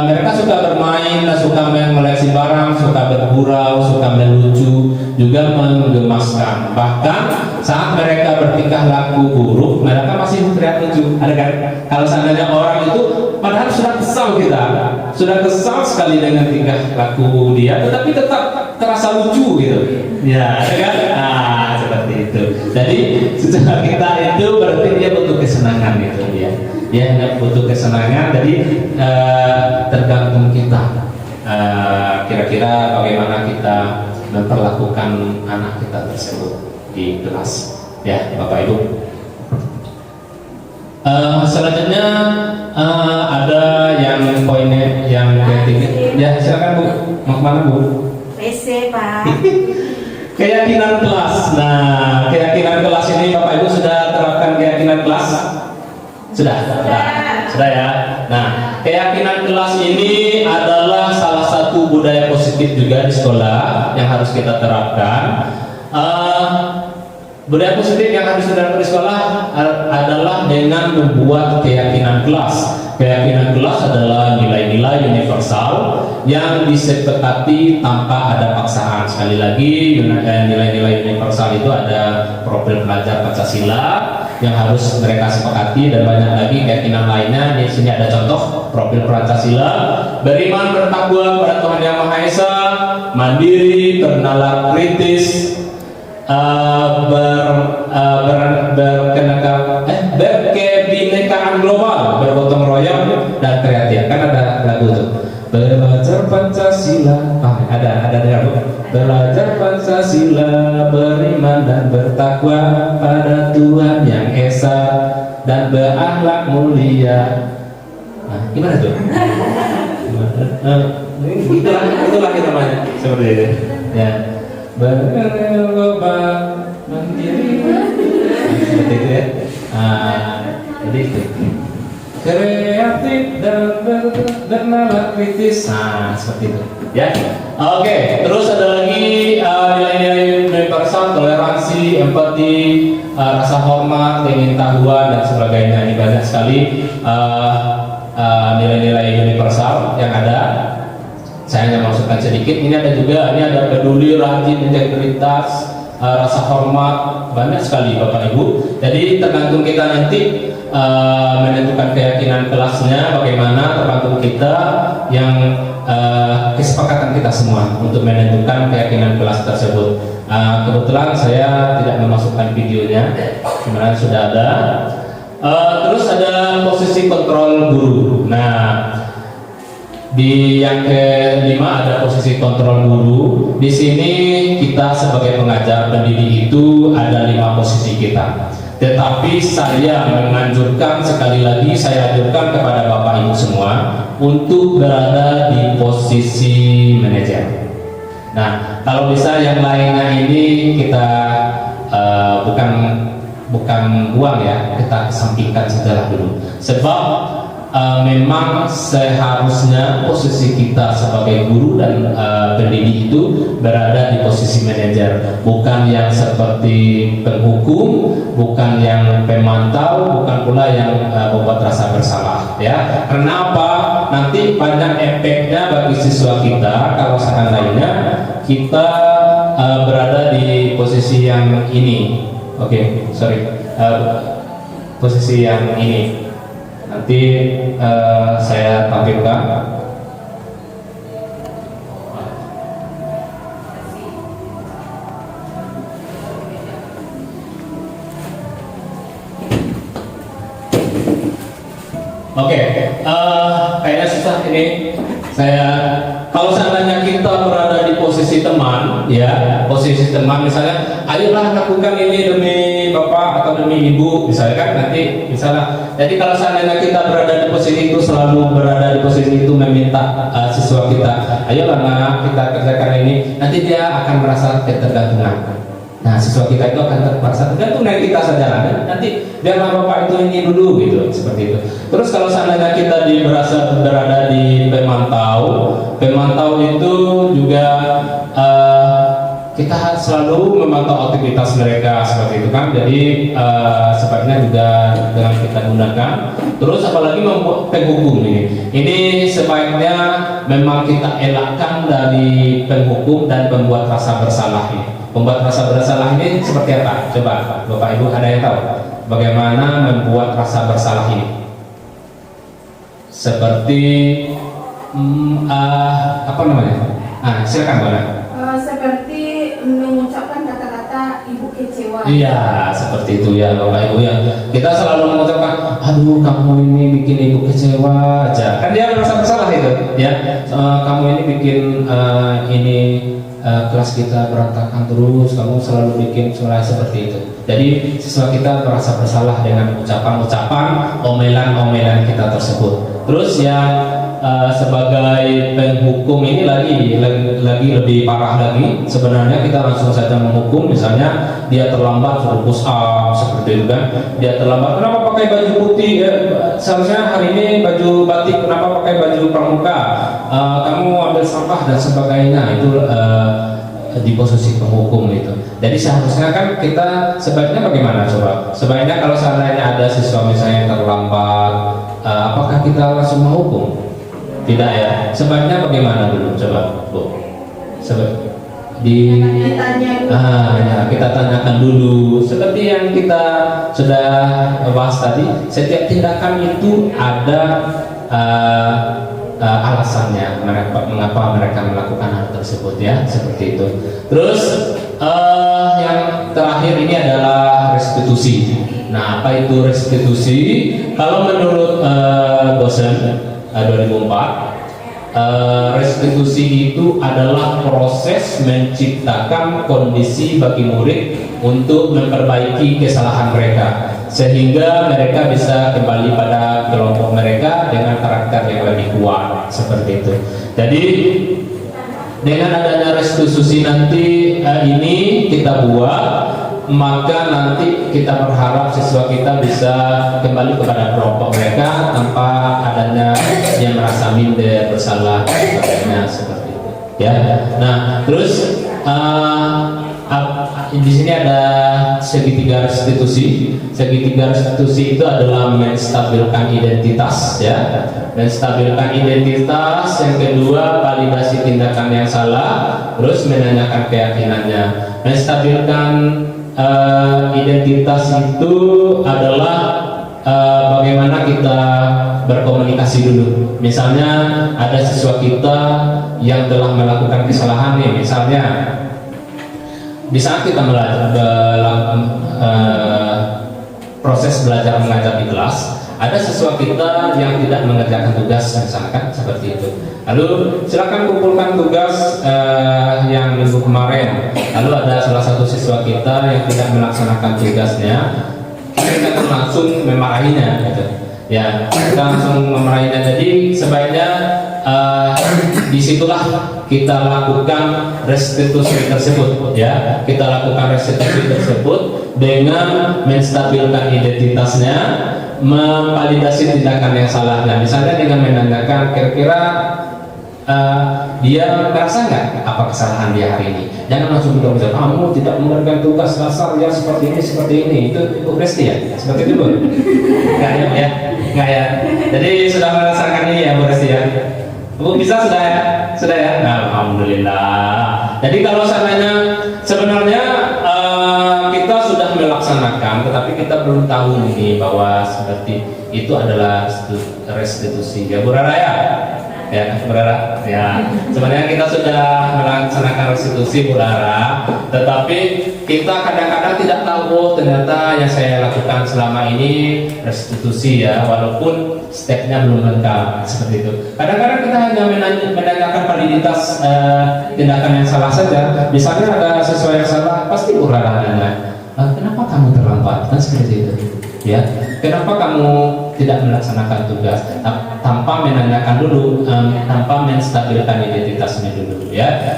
mereka suka bermain, suka mengoleksi barang, suka bergurau, suka melucu, juga menggemaskan. Bahkan saat mereka bertingkah laku buruk, mereka masih terlihat lucu. Ada kan? Kalau seandainya orang itu padahal sudah kesal sudah kesal sekali dengan tingkah laku dia, tetapi tetap terasa lucu gitu. Ya, ada kan? Nah, seperti itu. Jadi secara kita itu berarti dia butuh kesenangan gitu dia. Dia butuh kesenangan. Jadi tergantung kita. Kira-kira bagaimana kita memperlakukan anak kita tersebut di kelas, ya Bapak Ibu. Selanjutnya ada yang poinnya yang ketiga. Ya silakan Bu, mau kemana Bu? PC Pak. Keyakinan kelas. Nah, keyakinan kelas ini Bapak Ibu sudah terapkan keyakinan kelas? Sudah ya. Nah, keyakinan kelas ini adalah salah satu budaya positif juga di sekolah yang harus kita terapkan. Budaya positif yang harus diterapkan di sekolah adalah dengan membuat keyakinan kelas. Keyakinan kelas adalah nilai-nilai universal yang disepakati tanpa ada paksaan. Sekali lagi, nilai-nilai universal itu ada profil pelajar Pancasila yang harus mereka sepakati, dan banyak lagi keyakinan lainnya. Di sini ada contoh profil Pancasila: beriman bertakwa kepada Tuhan Yang Maha Esa, mandiri, bernalar kritis, berkebinekaan global, bergotong royong dan kreatif. Kan ada lagu tuh, belajar Pancasila. Ada dengar Bu? Belajar Pancasila, beriman dan bertakwa pada Tuhan Yang Esa dan berakhlak mulia. Nah, gimana tuh? Itulah kita namanya seperti itu. Ya. Berglobal mandiri, seperti itu ya. Jadi itu kreatif dan bernalar kritis. Nah, seperti itu ya. Oke, terus ada lagi nilai-nilai universal: toleransi, empati, rasa hormat, keingin-tahuan dan sebagainya. Ini banyak sekali nilai-nilai universal yang ada. Saya hanya maksudkan sedikit. Ini ada juga, ini ada peduli, rajin, integritas, rasa hormat, banyak sekali Bapak Ibu. Jadi tergantung kita nanti menentukan keyakinan kelasnya bagaimana, tergantung kita yang kesepakatan kita semua untuk menentukan keyakinan kelas tersebut. Kebetulan saya tidak memasukkan videonya, sebenarnya sudah ada. Terus ada posisi kontrol guru. Nah, di yang kelima ada posisi kontrol guru. Di sini kita sebagai pengajar pendidik itu ada 5 posisi kita. Tetapi saya menganjurkan, sekali lagi saya anjurkan kepada Bapak Ibu semua untuk berada di posisi manajer. Nah, kalau bisa yang lainnya ini kita bukan buang ya, kita kesampingkan sajalah dulu. Sebab memang seharusnya posisi kita sebagai guru dan pendidik itu berada di posisi manajer, bukan yang seperti penghukum, bukan yang pemantau, bukan pula yang membuat rasa bersalah. Ya, kenapa? Nanti banyak efeknya bagi siswa kita kalau seandainya kita berada di posisi yang ini. Posisi yang ini. Nanti saya tampilkan. Kayaknya susah ini. Kalau seandainya kita berada di posisi teman, ya, posisi teman misalnya, ayolah lakukan ini demi bapak atau demi ibu, misalnya kan nanti, misalnya. Jadi kalau seandainya kita berada di posisi itu, selalu berada di posisi itu meminta siswa kita, ayolah nak, kita kerjakan ini, nanti dia akan merasa ketergantungan. Nah, siswa kita itu akan terpaksa tergantung dari kita saja, nanti biarlah bapak itu ini dulu gitu, seperti itu. Terus kalau seandainya kita berada di pemantau itu juga kita selalu memantau aktivitas mereka seperti itu kan. Jadi sebaiknya juga dengan kita gunakan. Terus apalagi membuat penghukum ini sebaiknya memang kita elakkan dari penghukum dan pembuat rasa bersalah ini. Pembuat rasa bersalah ini seperti apa? Coba Bapak Ibu ada yang tahu bagaimana membuat rasa bersalah ini? Seperti apa namanya? Silakan Mbak. Seperti mengucapkan kata-kata ibu kecewa. Iya, seperti itu ya Bapak Ibu ya. Kita selalu mengucapkan, aduh kamu ini bikin ibu kecewa aja. Kan dia merasa bersalah itu, ya. Kamu ini bikin kelas kita berantakan terus, kamu selalu bikin suara seperti itu. Jadi siswa kita merasa bersalah dengan ucapan-ucapan, omelan-omelan kita tersebut. Terus yang sebagai penghukum ini lagi lebih parah lagi. Sebenarnya kita langsung saja menghukum, misalnya dia terlambat suruh push up seperti itu kan. Dia terlambat, kenapa pakai baju putih? Seharusnya hari ini baju batik, kenapa pakai baju pramuka? Kamu ambil sampah dan sebagainya. Itu di posisi penghukum itu. Jadi seharusnya kan kita sebaiknya bagaimana coba? Sebaiknya kalau seandainya ada siswa misalnya yang terlambat, apakah kita langsung menghukum? Tidak ya. Sebaiknya bagaimana dulu coba, Bu? Kita tanyakan dulu. Seperti yang kita sudah bahas tadi, setiap tindakan itu ada alasannya, mengapa mereka melakukan hal tersebut ya, seperti itu. Terus yang terakhir ini adalah restitusi. Nah, apa itu restitusi? Kalau menurut dosen 2004, restitusi itu adalah proses menciptakan kondisi bagi murid untuk memperbaiki kesalahan mereka, sehingga mereka bisa kembali pada kelompok mereka dengan karakter yang lebih kuat, seperti itu. Jadi dengan adanya restitusi nanti ini kita buat, maka nanti kita berharap siswa kita bisa kembali kepada kelompok mereka tanpa adanya yang merasa minder, bersalah, sebagainya, seperti itu. Ya. Nah, terus di sini ada segitiga restitusi. Segitiga restitusi itu adalah menstabilkan identitas, ya. Menstabilkan identitas. Yang kedua, validasi tindakan yang salah. Terus menanyakan keyakinannya. Menstabilkan identitas itu adalah bagaimana kita berkomunikasi dulu. Misalnya ada siswa kita yang telah melakukan kesalahan nih, misalnya di saat kita proses belajar mengajar di kelas, ada siswa kita yang tidak mengerjakan tugas, misalkan seperti itu. Lalu silakan kumpulkan tugas yang minggu kemarin. Lalu ada salah satu siswa kita yang tidak melaksanakan tugasnya, kita akan langsung memarahinya gitu. Ya, kita langsung memeraihnya. Jadi sebaiknya disitulah kita lakukan restitusi tersebut, ya. Kita lakukan restitusi tersebut dengan menstabilkan identitasnya, memvalidasi tindakan yang salahnya. Misalnya dengan menanyakan kira-kira dia merasa nggak apa kesalahan dia hari ini. Jangan langsung bilang kamu tidak memberikan tugas dasar ya seperti ini. Itu Ibu Resti ya, seperti itu Bu? Nggak ya, nggak ya. Jadi sudah merasakan ini ya Bu Resti ya. Bu bisa sudah ya, Nah, alhamdulillah. Jadi kalau sebenarnya kita sudah melaksanakan, tetapi kita belum tahu nih bahwa seperti itu adalah restitusi ya Bu Rara ya. Ya, Bu Rara. Ya, sebenarnya kita sudah melaksanakan restitusi Bu Rara, tetapi kita kadang-kadang tidak tahu ternyata yang saya lakukan selama ini restitusi ya, walaupun stepnya belum lengkap seperti itu. Kadang-kadang kita hanya menanyakan validitas tindakan yang salah saja. Misalnya ada sesuatu yang salah, pasti Bu Rara nanya, kenapa kamu terlambat? Kan seperti itu. Ya, kenapa kamu tidak melaksanakan tugas tanpa menanyakan dulu, tanpa menstabilkan identitasnya dulu ya.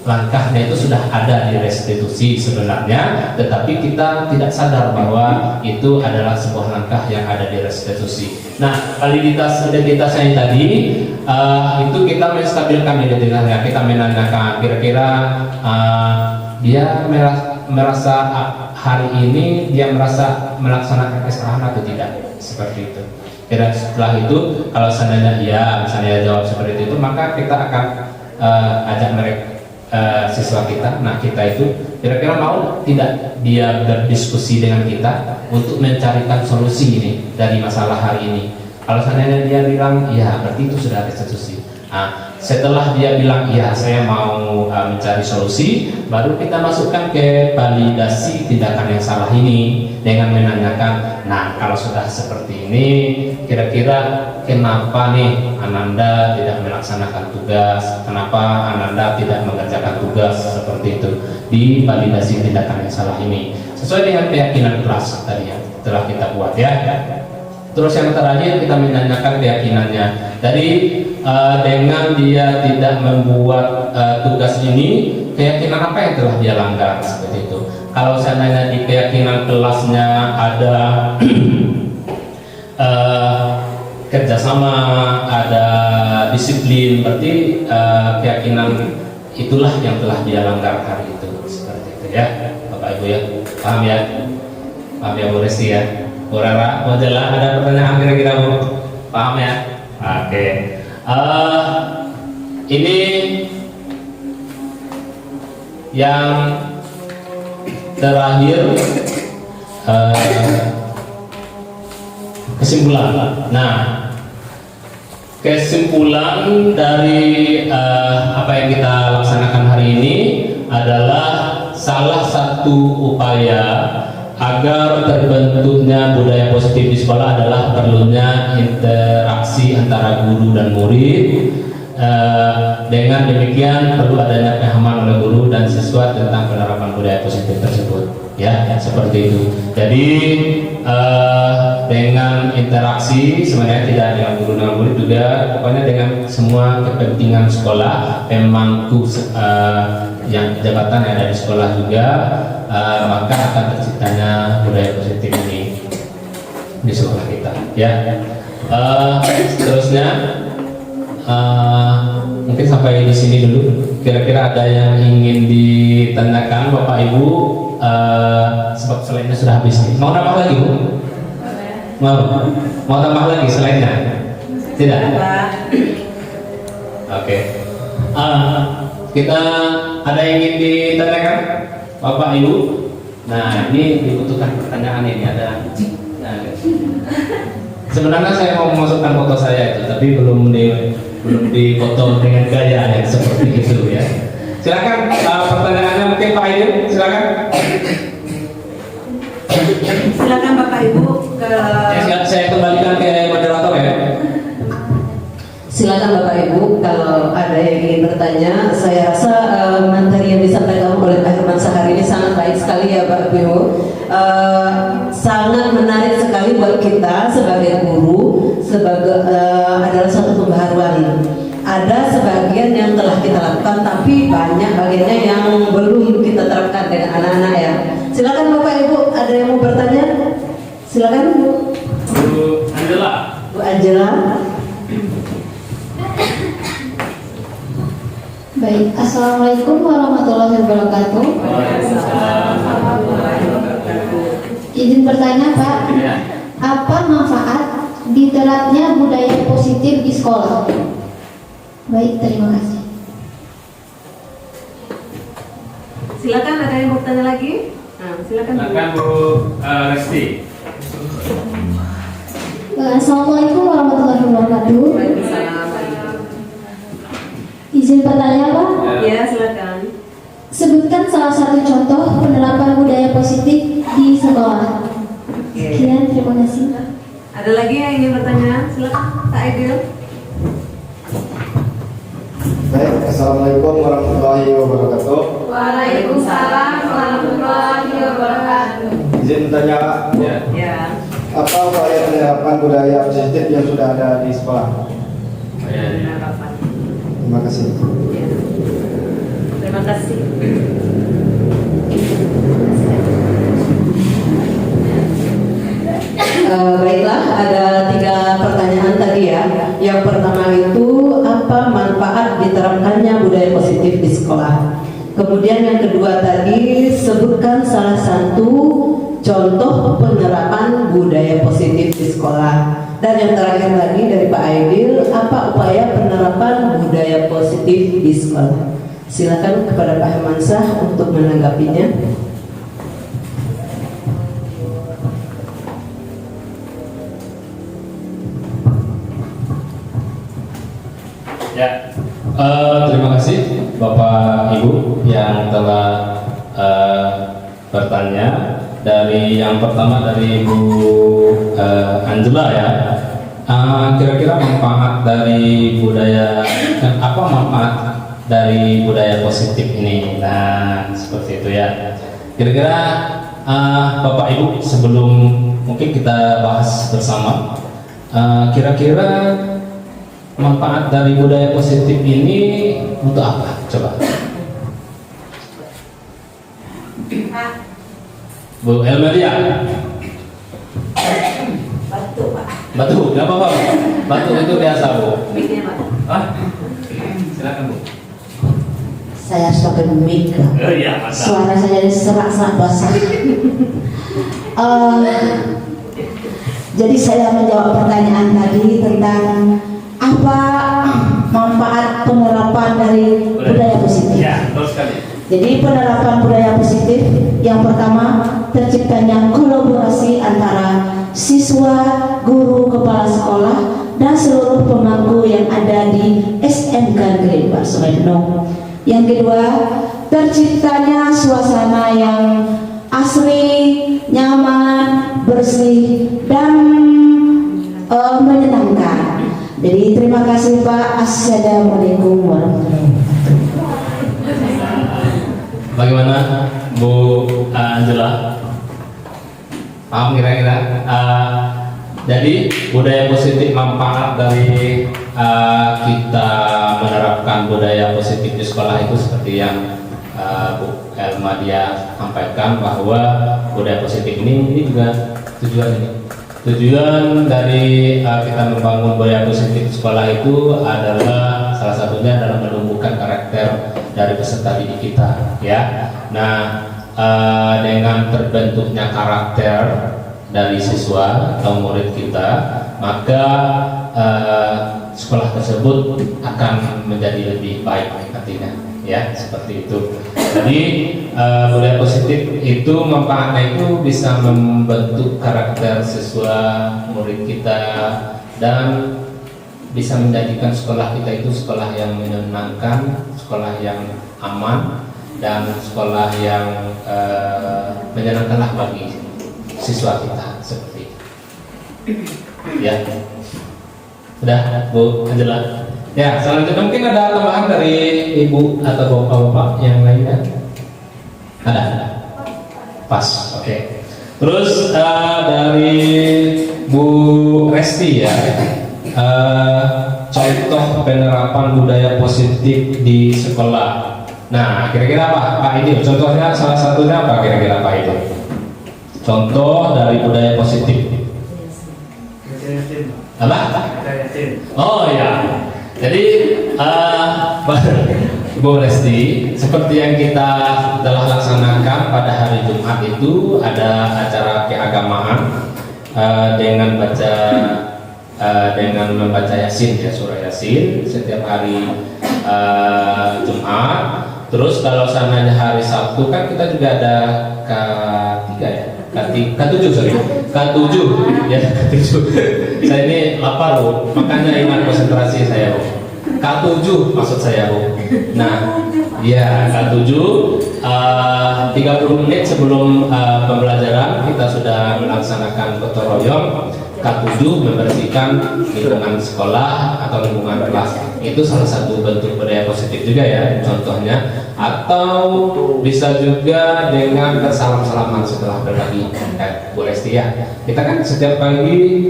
Langkahnya itu sudah ada di restitusi sebenarnya, tetapi kita tidak sadar bahwa itu adalah sebuah langkah yang ada di restitusi. Nah, validitas identitasnya yang tadi itu kita menstabilkan identitasnya. Kita menanyakan kira-kira dia merasa hari ini dia merasa melaksanakan kesalahan atau tidak, seperti itu. Kira setelah itu kalau seandainya iya, misalnya jawab seperti itu, maka kita akan ajak mereka siswa kita. Nah, kita itu kira-kira mau tidak dia berdiskusi dengan kita untuk mencarikan solusi ini dari masalah hari ini. Kalau seandainya dia bilang iya, berarti itu sudah restitusi. Nah, setelah dia bilang iya saya mau mencari solusi, baru kita masukkan ke validasi tindakan yang salah ini dengan menanyakan, nah kalau sudah seperti ini kira-kira kenapa nih Ananda tidak melaksanakan tugas, kenapa Ananda tidak mengerjakan tugas seperti itu, di validasi tindakan yang salah ini sesuai dengan keyakinan kelas tadi ya telah kita buat ya. Terus yang terakhir kita menanyakan keyakinannya. Jadi dengan dia tidak membuat tugas ini, keyakinan apa yang telah dia langgar seperti itu. Kalau seandainya di keyakinan kelasnya ada kerjasama, ada disiplin, berarti keyakinan itulah yang telah dia langgar hari itu seperti itu ya, Bapak Ibu ya. Paham ya? Paham ya Bu Resti ya? Bu Rara, mau jelas ada pertanyaan kira-kira Bu? Paham ya? Oke. Ini yang terakhir kesimpulan. Nah, kesimpulan dari apa yang kita laksanakan hari ini adalah salah satu upaya agar terbentuknya budaya positif di sekolah adalah perlunya interaksi antara guru dan murid. Dengan demikian perlu adanya pemahaman oleh guru dan siswa tentang penerapan budaya positif tersebut, ya seperti itu. Jadi dengan interaksi sebenarnya tidak dengan guru dengan murid juga, pokoknya dengan semua kepentingan sekolah, pemangku yang jabatan yang ada di sekolah juga, maka akan terciptanya budaya positif ini di sekolah kita, ya. Seterusnya mungkin sampai di sini dulu. Kira-kira ada yang ingin ditanyakan Bapak Ibu, sebab selainnya sudah habis nih. Mau nambah lagi Bu? Mau tambah lagi selainnya? Tidak? Oke. Kita ada yang ingin ditanyakan Bapak Ibu? Nah, ini dibutuhkan pertanyaan ini ada. Sebenarnya saya mau memasukkan foto saya itu, tapi belum dipoto dengan gaya yang seperti itu ya. Silakan pertanyaannya mungkin Pak Aidil, silakan. Silakan Bapak Ibu ke. Saya kembalikan ke moderator ya. Silakan Bapak Ibu kalau ada yang ingin bertanya. Saya rasa materi yang disampaikan oleh Pak Herman Sahari ini sangat baik sekali ya Bapak Ibu. Sangat menarik sekali. sekali buat kita sebagai guru, sebagai adalah satu pembaharuan. Ada sebagian yang telah kita lakukan, tapi banyak bagiannya yang belum kita terapkan dengan anak-anak ya. Silakan Bapak Ibu, ada yang mau bertanya? Silakan Bu. Bu Angela. Bu Angela. Baik, Assalamualaikum warahmatullahi wabarakatuh. Izin bertanya Pak, apa manfaat diterapnya budaya positif di sekolah? Baik, terima kasih. Silakan, ada yang mau bertanya lagi? Nah, silakan. Silakan Bu Resti. Assalamualaikum warahmatullahi wabarakatuh. Waalaikumsalam. Izin bertanya Pak, Ya, silakan. sebutkan salah satu contoh penerapan budaya positif di sekolah. Sekian, terima kasih. Ada lagi yang ingin bertanya? Silakan, Pak Aidil. Baik, Assalamualaikum warahmatullahi wabarakatuh. Waalaikumsalam warahmatullahi wabarakatuh. Izin bertanya, Ya. apa upaya penerapan budaya positif yang sudah ada di sekolah? Harapan. Terima kasih. Ya. Terima kasih. Baiklah, ada 3 pertanyaan tadi ya. Yang pertama itu apa manfaat diterapkannya budaya positif di sekolah. Kemudian yang kedua tadi sebutkan salah satu contoh penerapan budaya positif di sekolah. Dan yang terakhir tadi dari Pak Aidil, apa upaya penerapan budaya positif di sekolah. Silakan kepada Pak Hermansyah untuk menanggapinya. Ya, terima kasih Bapak Ibu yang telah bertanya. Dari yang pertama dari Bu Angela ya, kira-kira manfaat dari budaya, apa manfaat dari budaya positif ini? Nah, seperti itu ya. Kira-kira Bapak Ibu sebelum mungkin kita bahas bersama, kira-kira manfaat dari budaya positif ini untuk apa? Coba. Bu Elmeria. Batu, Pak. Batu, nggak apa-apa. Batu itu biasa Bu. Miknya, Pak. Silakan Bu. Saya harus pakai mic. Oh iya, mantap. Suara saya jadi serak-serak basah. Jadi saya menjawab pertanyaan tadi tentang apa manfaat penerapan dari budaya positif. Ya, betul sekali. Jadi penerapan budaya positif yang pertama terciptanya kolaborasi antara siswa, guru, kepala sekolah dan seluruh pemangku yang ada di SMK Negeri Pak Soeharto. Yang kedua, terciptanya suasana yang asri, nyaman, bersih dan menyenangkan. Jadi terima kasih Pak. Assalamualaikum warahmatullahi wabarakatuh. Bagaimana Bu Angela? Paham kira-kira? Jadi budaya positif, manfaat dari kita menerapkan budaya positif di sekolah itu seperti yang Bu Elma dia sampaikan, bahwa budaya positif ini juga tujuan dari kita membangun budaya positif di sekolah itu adalah salah satunya adalah menumbuhkan karakter dari peserta didik kita, ya. Nah, dengan terbentuknya karakter dari siswa atau murid kita, maka sekolah tersebut akan menjadi lebih baik nantinya, ya, seperti itu. Jadi budaya positif itu manfaatnya itu bisa membentuk karakter siswa murid kita dan bisa menjadikan sekolah kita itu sekolah yang menyenangkan, sekolah yang aman, dan sekolah yang menyenangkanlah bagi siswa kita, seperti itu. Ya, sudah Bu Angela. Ya, selanjutnya mungkin ada tambahan dari Ibu atau Bapak-bapak yang lainnya. Ada. Pas, oke. Terus dari Resti ya, contoh penerapan budaya positif di sekolah. Nah, kira-kira apa Pak Idil? Contohnya salah satunya apa kira-kira Pak Idil? Contoh dari budaya positif. Apa? Oh ya. Jadi Bu Resti, seperti yang kita telah laksanakan pada hari Jumat itu ada acara keagamaan dengan membaca Yasin ya, surah Yasin setiap hari Jumat. Terus kalau seandainya hari Sabtu kan kita juga ada K3 ya. K7 ya, K7. Saya ini lapar Bu, makanya ingat konsentrasi saya Bu. K7 maksud saya Bu. Nah, ya K7 30 menit sebelum pembelajaran kita sudah melaksanakan gotong royong. K7 membersihkan lingkungan sekolah atau lingkungan kelas. Itu salah satu bentuk budaya positif juga ya, contohnya. Atau bisa juga dengan bersalam-salaman setelah berbagi, Bu Resti ya. Kita kan setiap pagi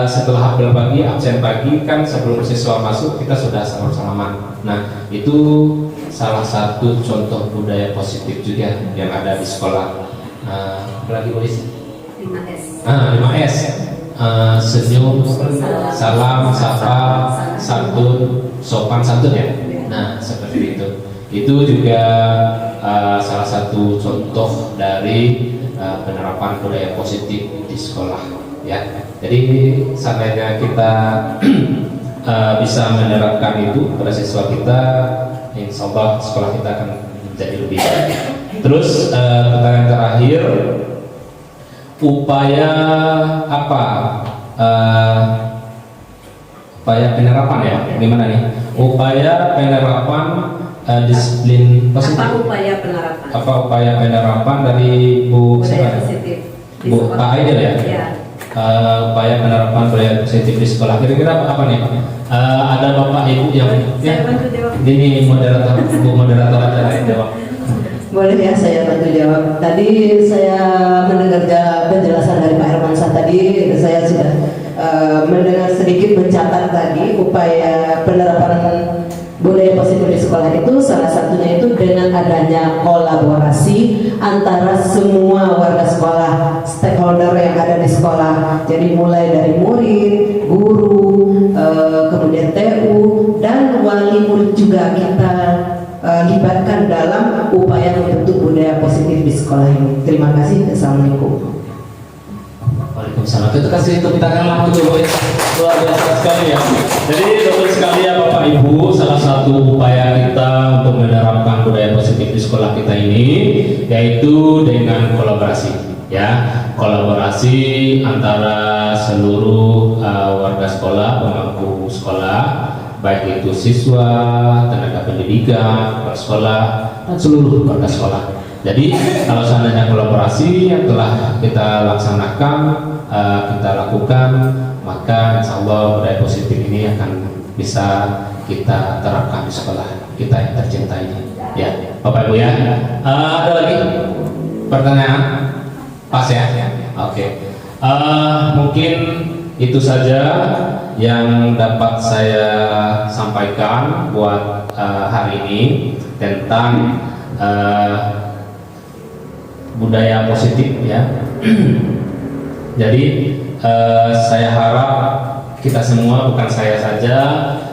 setelah apel pagi, absen pagi kan sebelum siswa masuk kita sudah salam-salaman. Nah itu salah satu contoh budaya positif juga yang ada di sekolah. Lagi Bu Resti? 5S. 5S. Senyum, salam, sapa, santun, sopan santun ya. Nah seperti itu. Itu juga salah satu contoh dari penerapan budaya positif di sekolah ya. Jadi seandainya kita bisa menerapkan itu pada siswa kita, insya Allah sekolah kita akan menjadi lebih baik. Terus pertanyaan terakhir, upaya apa? Upaya penerapan ya, gimana nih? Upaya penerapan disiplin positif. Apa upaya penerapan? Apa upaya penerapan dari Bu Budaya siapa? positif di Bu sekolah. Pak Aidil ya? Ya. Upaya penerapan budaya positif di sekolah. Kira-kira apa nih Pak? Ada Bapak Ibu yang Saya bantu jawab. ini moderator, Bu moderator acara yang jawab. Boleh ya saya bantu jawab. Tadi saya mendengar penjelasan dari Pak Hermansyah tadi, saya sudah mendengar sedikit mencatat tadi upaya penerapan budaya positif di sekolah itu salah satunya itu dengan adanya kolaborasi antara semua warga sekolah, stakeholder yang ada di sekolah. Jadi mulai dari murid, guru, kemudian TU dan wali murid juga kita libatkan dalam upaya membentuk budaya positif di sekolah ini. Terima kasih. Assalamualaikum. Waalaikumsalam. Kita kasih tepuk tangan lah untuk luar biasa sekali ya. Jadi betul sekali ya Bapak Ibu, salah satu upaya kita untuk menerapkan budaya positif di sekolah kita ini yaitu dengan kolaborasi ya, kolaborasi antara seluruh warga sekolah, pemangku sekolah, baik itu siswa, tenaga pendidikan, kepala sekolah, dan seluruh warga sekolah. Jadi kalau seandainya kolaborasi yang telah kita laksanakan, kita lakukan, maka insya Allah budaya positif ini akan bisa kita terapkan di sekolah kita yang tercinta ini. Ya, Bapak Ibu ya. Ada lagi pertanyaan? Pas ya? Oke. Mungkin itu saja yang dapat saya sampaikan buat hari ini tentang budaya positif ya. Jadi saya harap kita semua, bukan saya saja,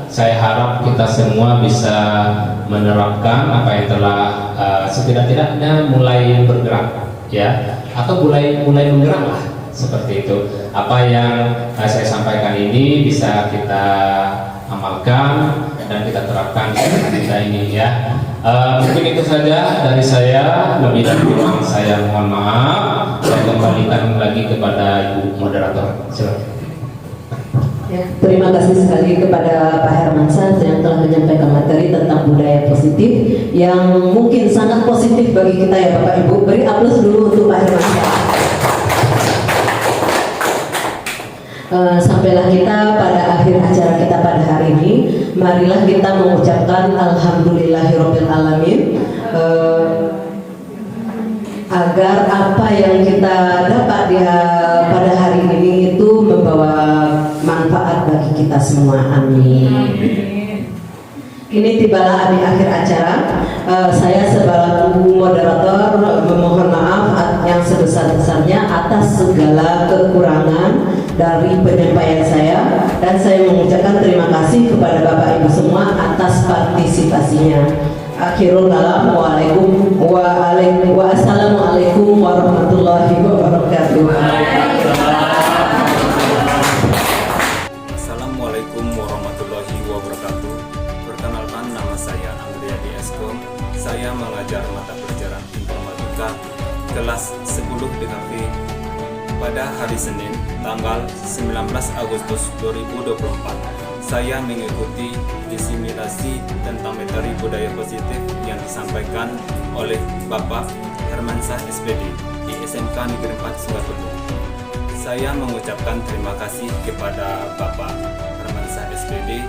saya harap kita semua bisa menerapkan apa yang telah setidak-tidaknya mulai bergerak ya, atau mulai menggerak lah seperti itu. Apa yang saya sampaikan ini bisa kita amalkan dan kita terapkan di kita ini ya. Mungkin itu saja dari saya, lebih dan kurang saya mohon maaf. Saya kembalikan lagi kepada Ibu moderator. Silakan. Ya, terima kasih sekali kepada Pak Hermansyah yang telah menyampaikan materi tentang budaya positif yang mungkin sangat positif bagi kita ya Bapak Ibu. Beri aplaus dulu untuk Pak Hermansyah. Sampailah kita pada akhir acara kita pada hari ini. Marilah kita mengucapkan alhamdulillahirabbil alamin, agar apa yang kita dapat pada hari ini itu membawa semua. Amin. Ini tibalah di akhir acara. Saya sebagai moderator memohon maaf yang sebesar-besarnya atas segala kekurangan dari penyampaian saya, dan saya mengucapkan terima kasih kepada Bapak Ibu semua atas partisipasinya. Akhirul kalam, wassalamualaikum warahmatullahi wabarakatuh. Assalamualaikum warahmatullahi wabarakatuh. Perkenalkan, nama saya Andriadi Eskom. Saya mengajar mata pelajaran informatika kelas 10 DKV pada hari Senin tanggal 19 Agustus 2024. Saya mengikuti diseminasi tentang materi budaya positif yang disampaikan oleh Bapak Hermansyah SPD di SMK Negeri 4 Sukabumi. Saya mengucapkan terima kasih kepada Bapak Hermansyah SPD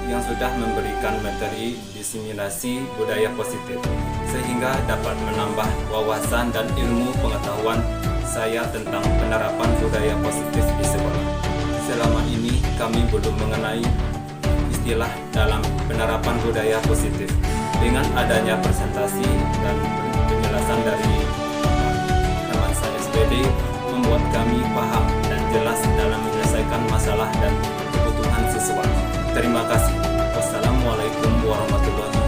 yang sudah memberikan materi diseminasi budaya positif sehingga dapat menambah wawasan dan ilmu pengetahuan saya tentang penerapan budaya positif di sekolah. Selama ini kami belum mengenai istilah dalam penerapan budaya positif. Dengan adanya presentasi dan penjelasan dari Hermansyah SPD membuat kami paham dan jelas dalam menyelesaikan masalah dan kebutuhan siswa. Terima kasih. Wassalamualaikum warahmatullahi wabarakatuh.